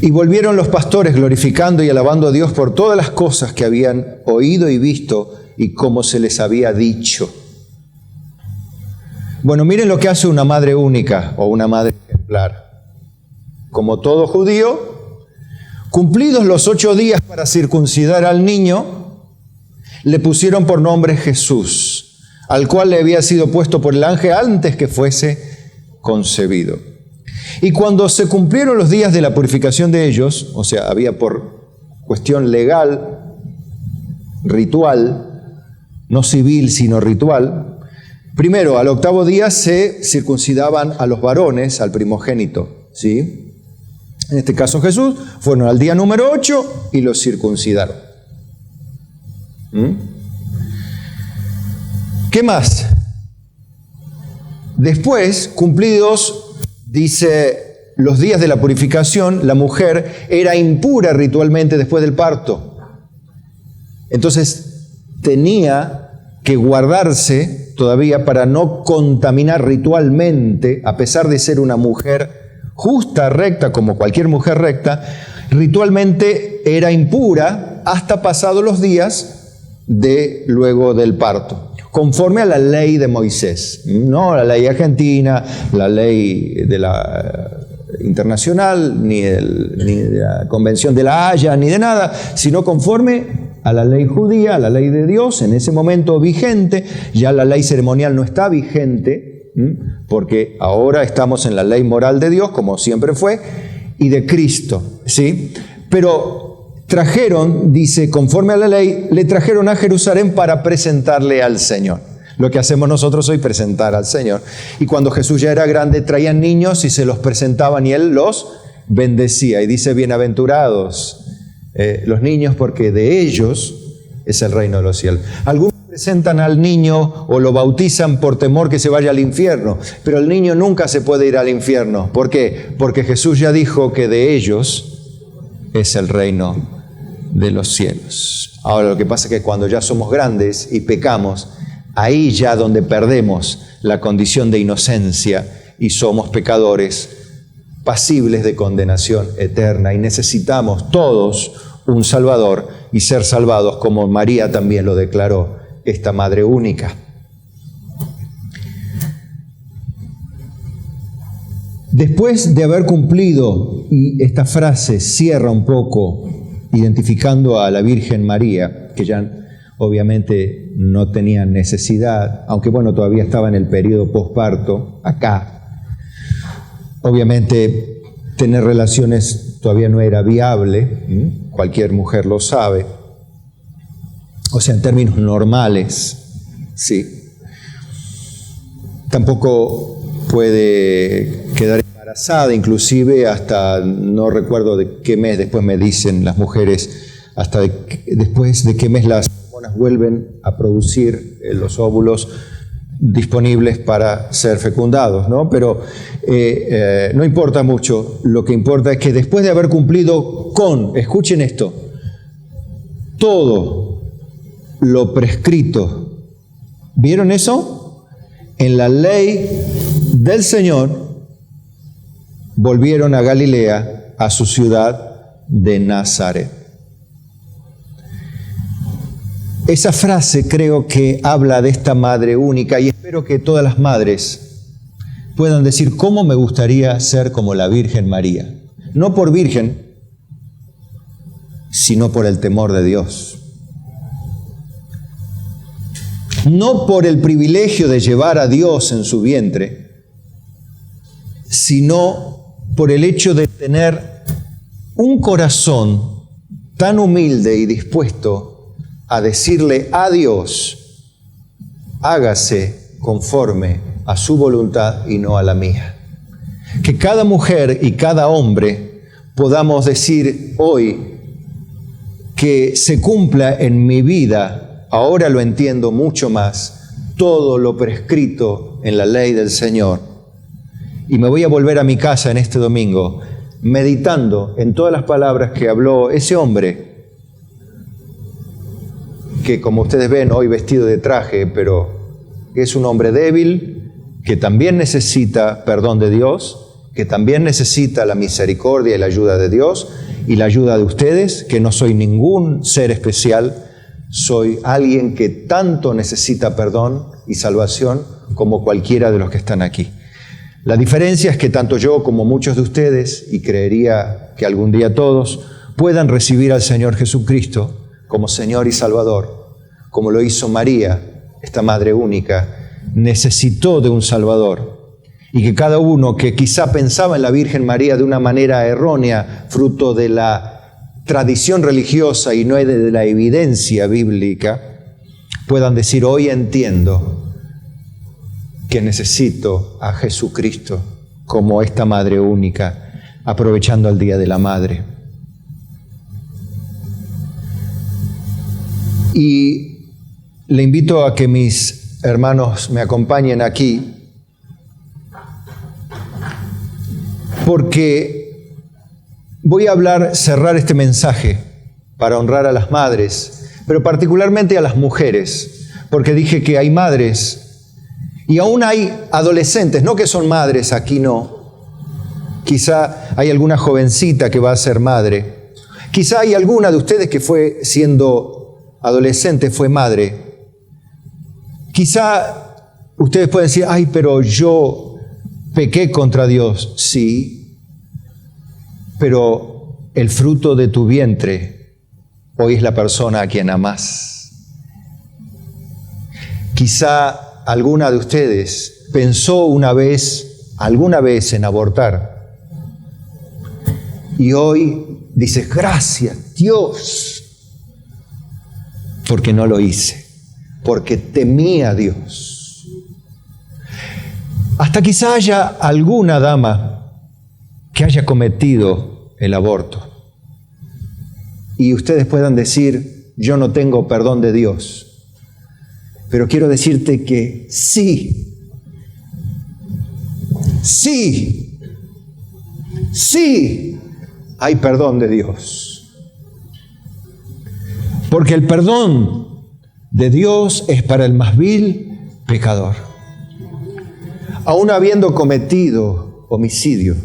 Y volvieron los pastores glorificando y alabando a Dios por todas las cosas que habían oído y visto y como se les había dicho. Bueno, miren lo que hace una madre única o una madre ejemplar. Como todo judío, cumplidos los 8 días para circuncidar al niño, le pusieron por nombre Jesús, al cual le había sido puesto por el ángel antes que fuese concebido. Y cuando se cumplieron los días de la purificación de ellos, o sea, había por cuestión legal, ritual, no civil sino ritual, primero, al 8º día se circuncidaban a los varones, al primogénito, ¿sí? En este caso Jesús, fueron al día número 8 y los circuncidaron. ¿Qué más? Después, cumplidos, dice, los días de la purificación, la mujer era impura ritualmente después del parto. Entonces, tenía que guardarse todavía para no contaminar ritualmente, a pesar de ser una mujer justa, recta, como cualquier mujer recta, ritualmente era impura hasta pasados los días luego del parto, conforme a la ley de Moisés, no la ley argentina, la ley de la internacional, ni de la Convención de la Haya, ni de nada, sino conforme a la ley judía, a la ley de Dios, en ese momento vigente. Ya la ley ceremonial no está vigente, porque ahora estamos en la ley moral de Dios, como siempre fue, y de Cristo, ¿sí? Pero trajeron, dice, conforme a la ley, le trajeron a Jerusalén para presentarle al Señor. Lo que hacemos nosotros hoy, presentar al Señor. Y cuando Jesús ya era grande, traían niños y se los presentaban y Él los bendecía. Y dice, bienaventurados los niños, porque de ellos es el reino de los cielos. Algunos presentan al niño o lo bautizan por temor que se vaya al infierno, pero el niño nunca se puede ir al infierno. ¿Por qué? Porque Jesús ya dijo que de ellos es el reino de los cielos. Ahora, lo que pasa es que cuando ya somos grandes y pecamos, ahí ya donde perdemos la condición de inocencia y somos pecadores pasibles de condenación eterna, y necesitamos todos un Salvador y ser salvados, como María también lo declaró, esta madre única. Después de haber cumplido, y esta frase cierra un poco identificando a la Virgen María, que ya obviamente no tenía necesidad, aunque bueno, todavía estaba en el periodo posparto, acá. Obviamente tener relaciones todavía no era viable, cualquier mujer lo sabe, o sea, en términos normales, sí. Tampoco puede quedar embarazada, inclusive hasta, no recuerdo de qué mes, después me dicen las mujeres, hasta después de qué mes las hormonas vuelven a producir los óvulos disponibles para ser fecundados, ¿no? Pero no importa mucho, lo que importa es que después de haber cumplido con, escuchen esto, todo lo prescrito, ¿vieron eso? En la ley del Señor, volvieron a Galilea, a su ciudad de Nazaret. Esa frase creo que habla de esta madre única, y espero que todas las madres puedan decir, ¿cómo me gustaría ser como la Virgen María? No por virgen, sino por el temor de Dios. No por el privilegio de llevar a Dios en su vientre, sino por el hecho de tener un corazón tan humilde y dispuesto a decirle a Dios: hágase conforme a su voluntad y no a la mía. Que cada mujer y cada hombre podamos decir hoy que se cumpla en mi vida, ahora lo entiendo mucho más, todo lo prescrito en la ley del Señor. Y me voy a volver a mi casa en este domingo meditando en todas las palabras que habló ese hombre, que como ustedes ven hoy vestido de traje, pero es un hombre débil, que también necesita perdón de Dios, que también necesita la misericordia y la ayuda de Dios y la ayuda de ustedes, que no soy ningún ser especial, soy alguien que tanto necesita perdón y salvación como cualquiera de los que están aquí. La diferencia es que tanto yo como muchos de ustedes, y creería que algún día todos, puedan recibir al Señor Jesucristo como Señor y Salvador, como lo hizo María, esta Madre única, necesitó de un Salvador. Y que cada uno que quizá pensaba en la Virgen María de una manera errónea, fruto de la tradición religiosa y no de la evidencia bíblica, puedan decir: hoy entiendo que necesito a Jesucristo como esta Madre única, aprovechando el Día de la Madre. Y le invito a que mis hermanos me acompañen aquí, porque voy a cerrar este mensaje para honrar a las madres, pero particularmente a las mujeres, porque dije que hay madres y aún hay adolescentes, no que son madres, aquí no. Quizá hay alguna jovencita que va a ser madre. Quizá hay alguna de ustedes que fue siendo adolescente, fue madre. Quizá ustedes pueden decir: ay, pero yo pequé contra Dios. Sí, pero el fruto de tu vientre hoy es la persona a quien amás. Quizá alguna de ustedes pensó alguna vez en abortar, y hoy dices: gracias Dios, porque no lo hice, porque temía a Dios. Hasta quizá haya alguna dama que haya cometido el aborto y ustedes puedan decir: yo no tengo perdón de Dios. Pero quiero decirte que sí hay perdón de Dios. Porque el perdón de Dios es para el más vil pecador. Aún habiendo cometido homicidio,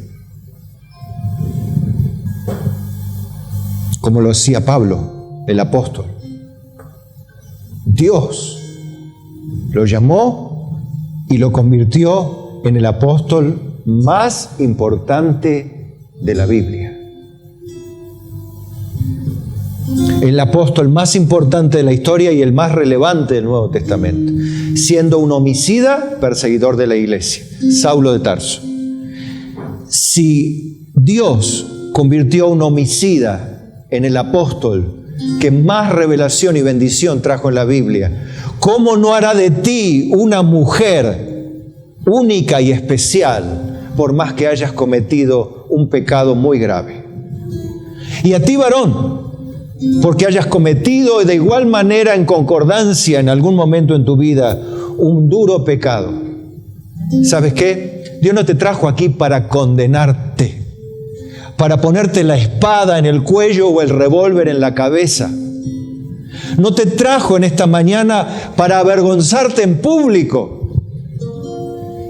como lo hacía Pablo, el apóstol, Dios lo llamó y lo convirtió en el apóstol más importante de la Biblia. El apóstol más importante de la historia y el más relevante del Nuevo Testamento, siendo un homicida, perseguidor de la iglesia, Saulo de Tarso. Si Dios convirtió a un homicida en el apóstol que más revelación y bendición trajo en la Biblia, ¿cómo no hará de ti una mujer única y especial, por más que hayas cometido un pecado muy grave? Y a ti, varón, porque hayas cometido de igual manera, en concordancia en algún momento en tu vida, un duro pecado. ¿Sabes qué? Dios no te trajo aquí para condenarte, para ponerte la espada en el cuello o el revólver en la cabeza. No te trajo en esta mañana para avergonzarte en público,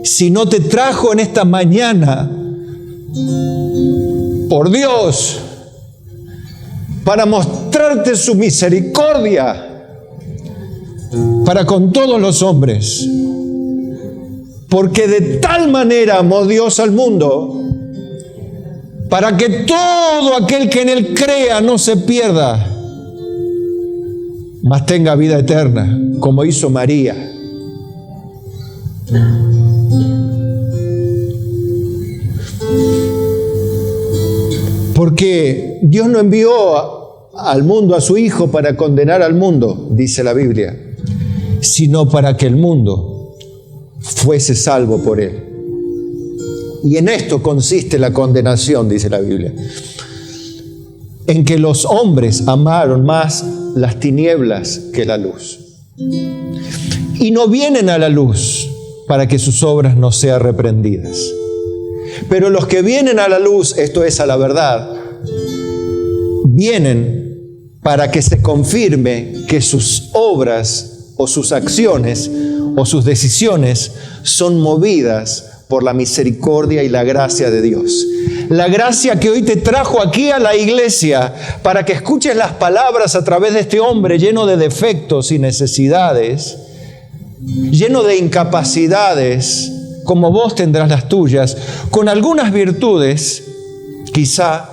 sino te trajo en esta mañana, por Dios, para mostrarte su misericordia para con todos los hombres. Porque de tal manera amó Dios al mundo, para que todo aquel que en Él crea no se pierda, mas tenga vida eterna, como hizo María. Porque Dios no envió al mundo a su Hijo para condenar al mundo, dice la Biblia, sino para que el mundo fuese salvo por él. Y en esto consiste la condenación, dice la Biblia, en que los hombres amaron más las tinieblas que la luz. Y no vienen a la luz para que sus obras no sean reprendidas. Pero los que vienen a la luz, esto es a la verdad, vienen para que se confirme que sus obras o sus acciones o sus decisiones son movidas por la misericordia y la gracia de Dios. La gracia que hoy te trajo aquí a la iglesia para que escuches las palabras a través de este hombre lleno de defectos y necesidades, lleno de incapacidades, como vos tendrás las tuyas, con algunas virtudes, quizá,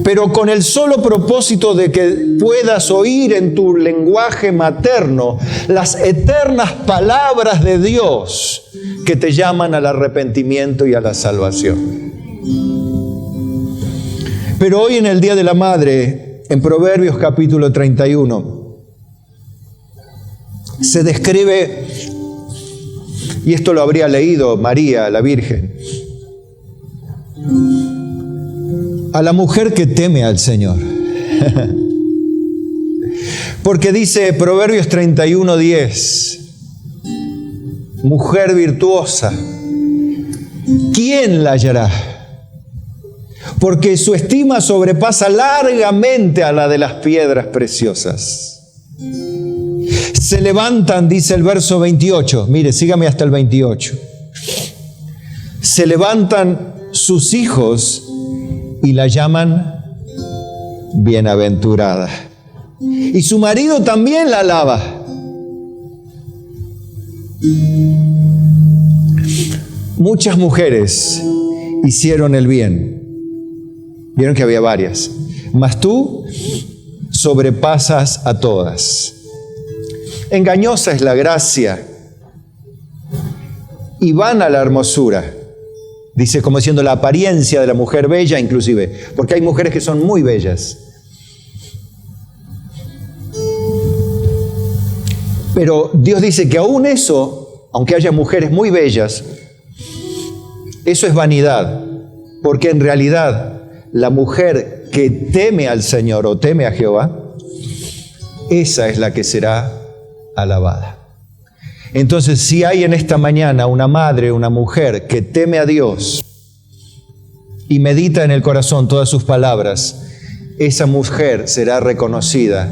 pero con el solo propósito de que puedas oír en tu lenguaje materno las eternas palabras de Dios que te llaman al arrepentimiento y a la salvación. Pero hoy en el Día de la Madre, en Proverbios capítulo 31, se describe, y esto lo habría leído María, la Virgen, a la mujer que teme al Señor. Porque dice Proverbios 31:10, mujer virtuosa, ¿quién la hallará? Porque su estima sobrepasa largamente a la de las piedras preciosas. Se levantan, dice el verso 28, mire, sígame hasta el 28. Se levantan sus hijos y la llaman bienaventurada. Y su marido también la alaba. Muchas mujeres hicieron el bien. Vieron que había varias. Mas tú sobrepasas a todas. Engañosa es la gracia y vana la hermosura. Dice como diciendo la apariencia de la mujer bella inclusive, porque hay mujeres que son muy bellas. Pero Dios dice que aún eso, aunque haya mujeres muy bellas, eso es vanidad, porque en realidad la mujer que teme al Señor o teme a Jehová, esa es la que será alabada. Entonces, si hay en esta mañana una madre, una mujer que teme a Dios y medita en el corazón todas sus palabras, esa mujer será reconocida,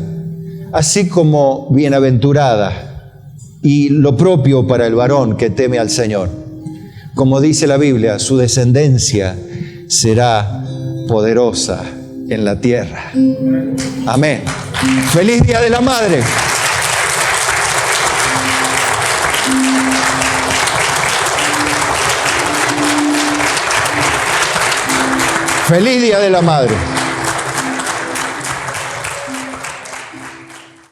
así como bienaventurada, y lo propio para el varón que teme al Señor. Como dice la Biblia, su descendencia será poderosa en la tierra. Amén. ¡Feliz Día de la Madre! ¡Feliz Día de la Madre!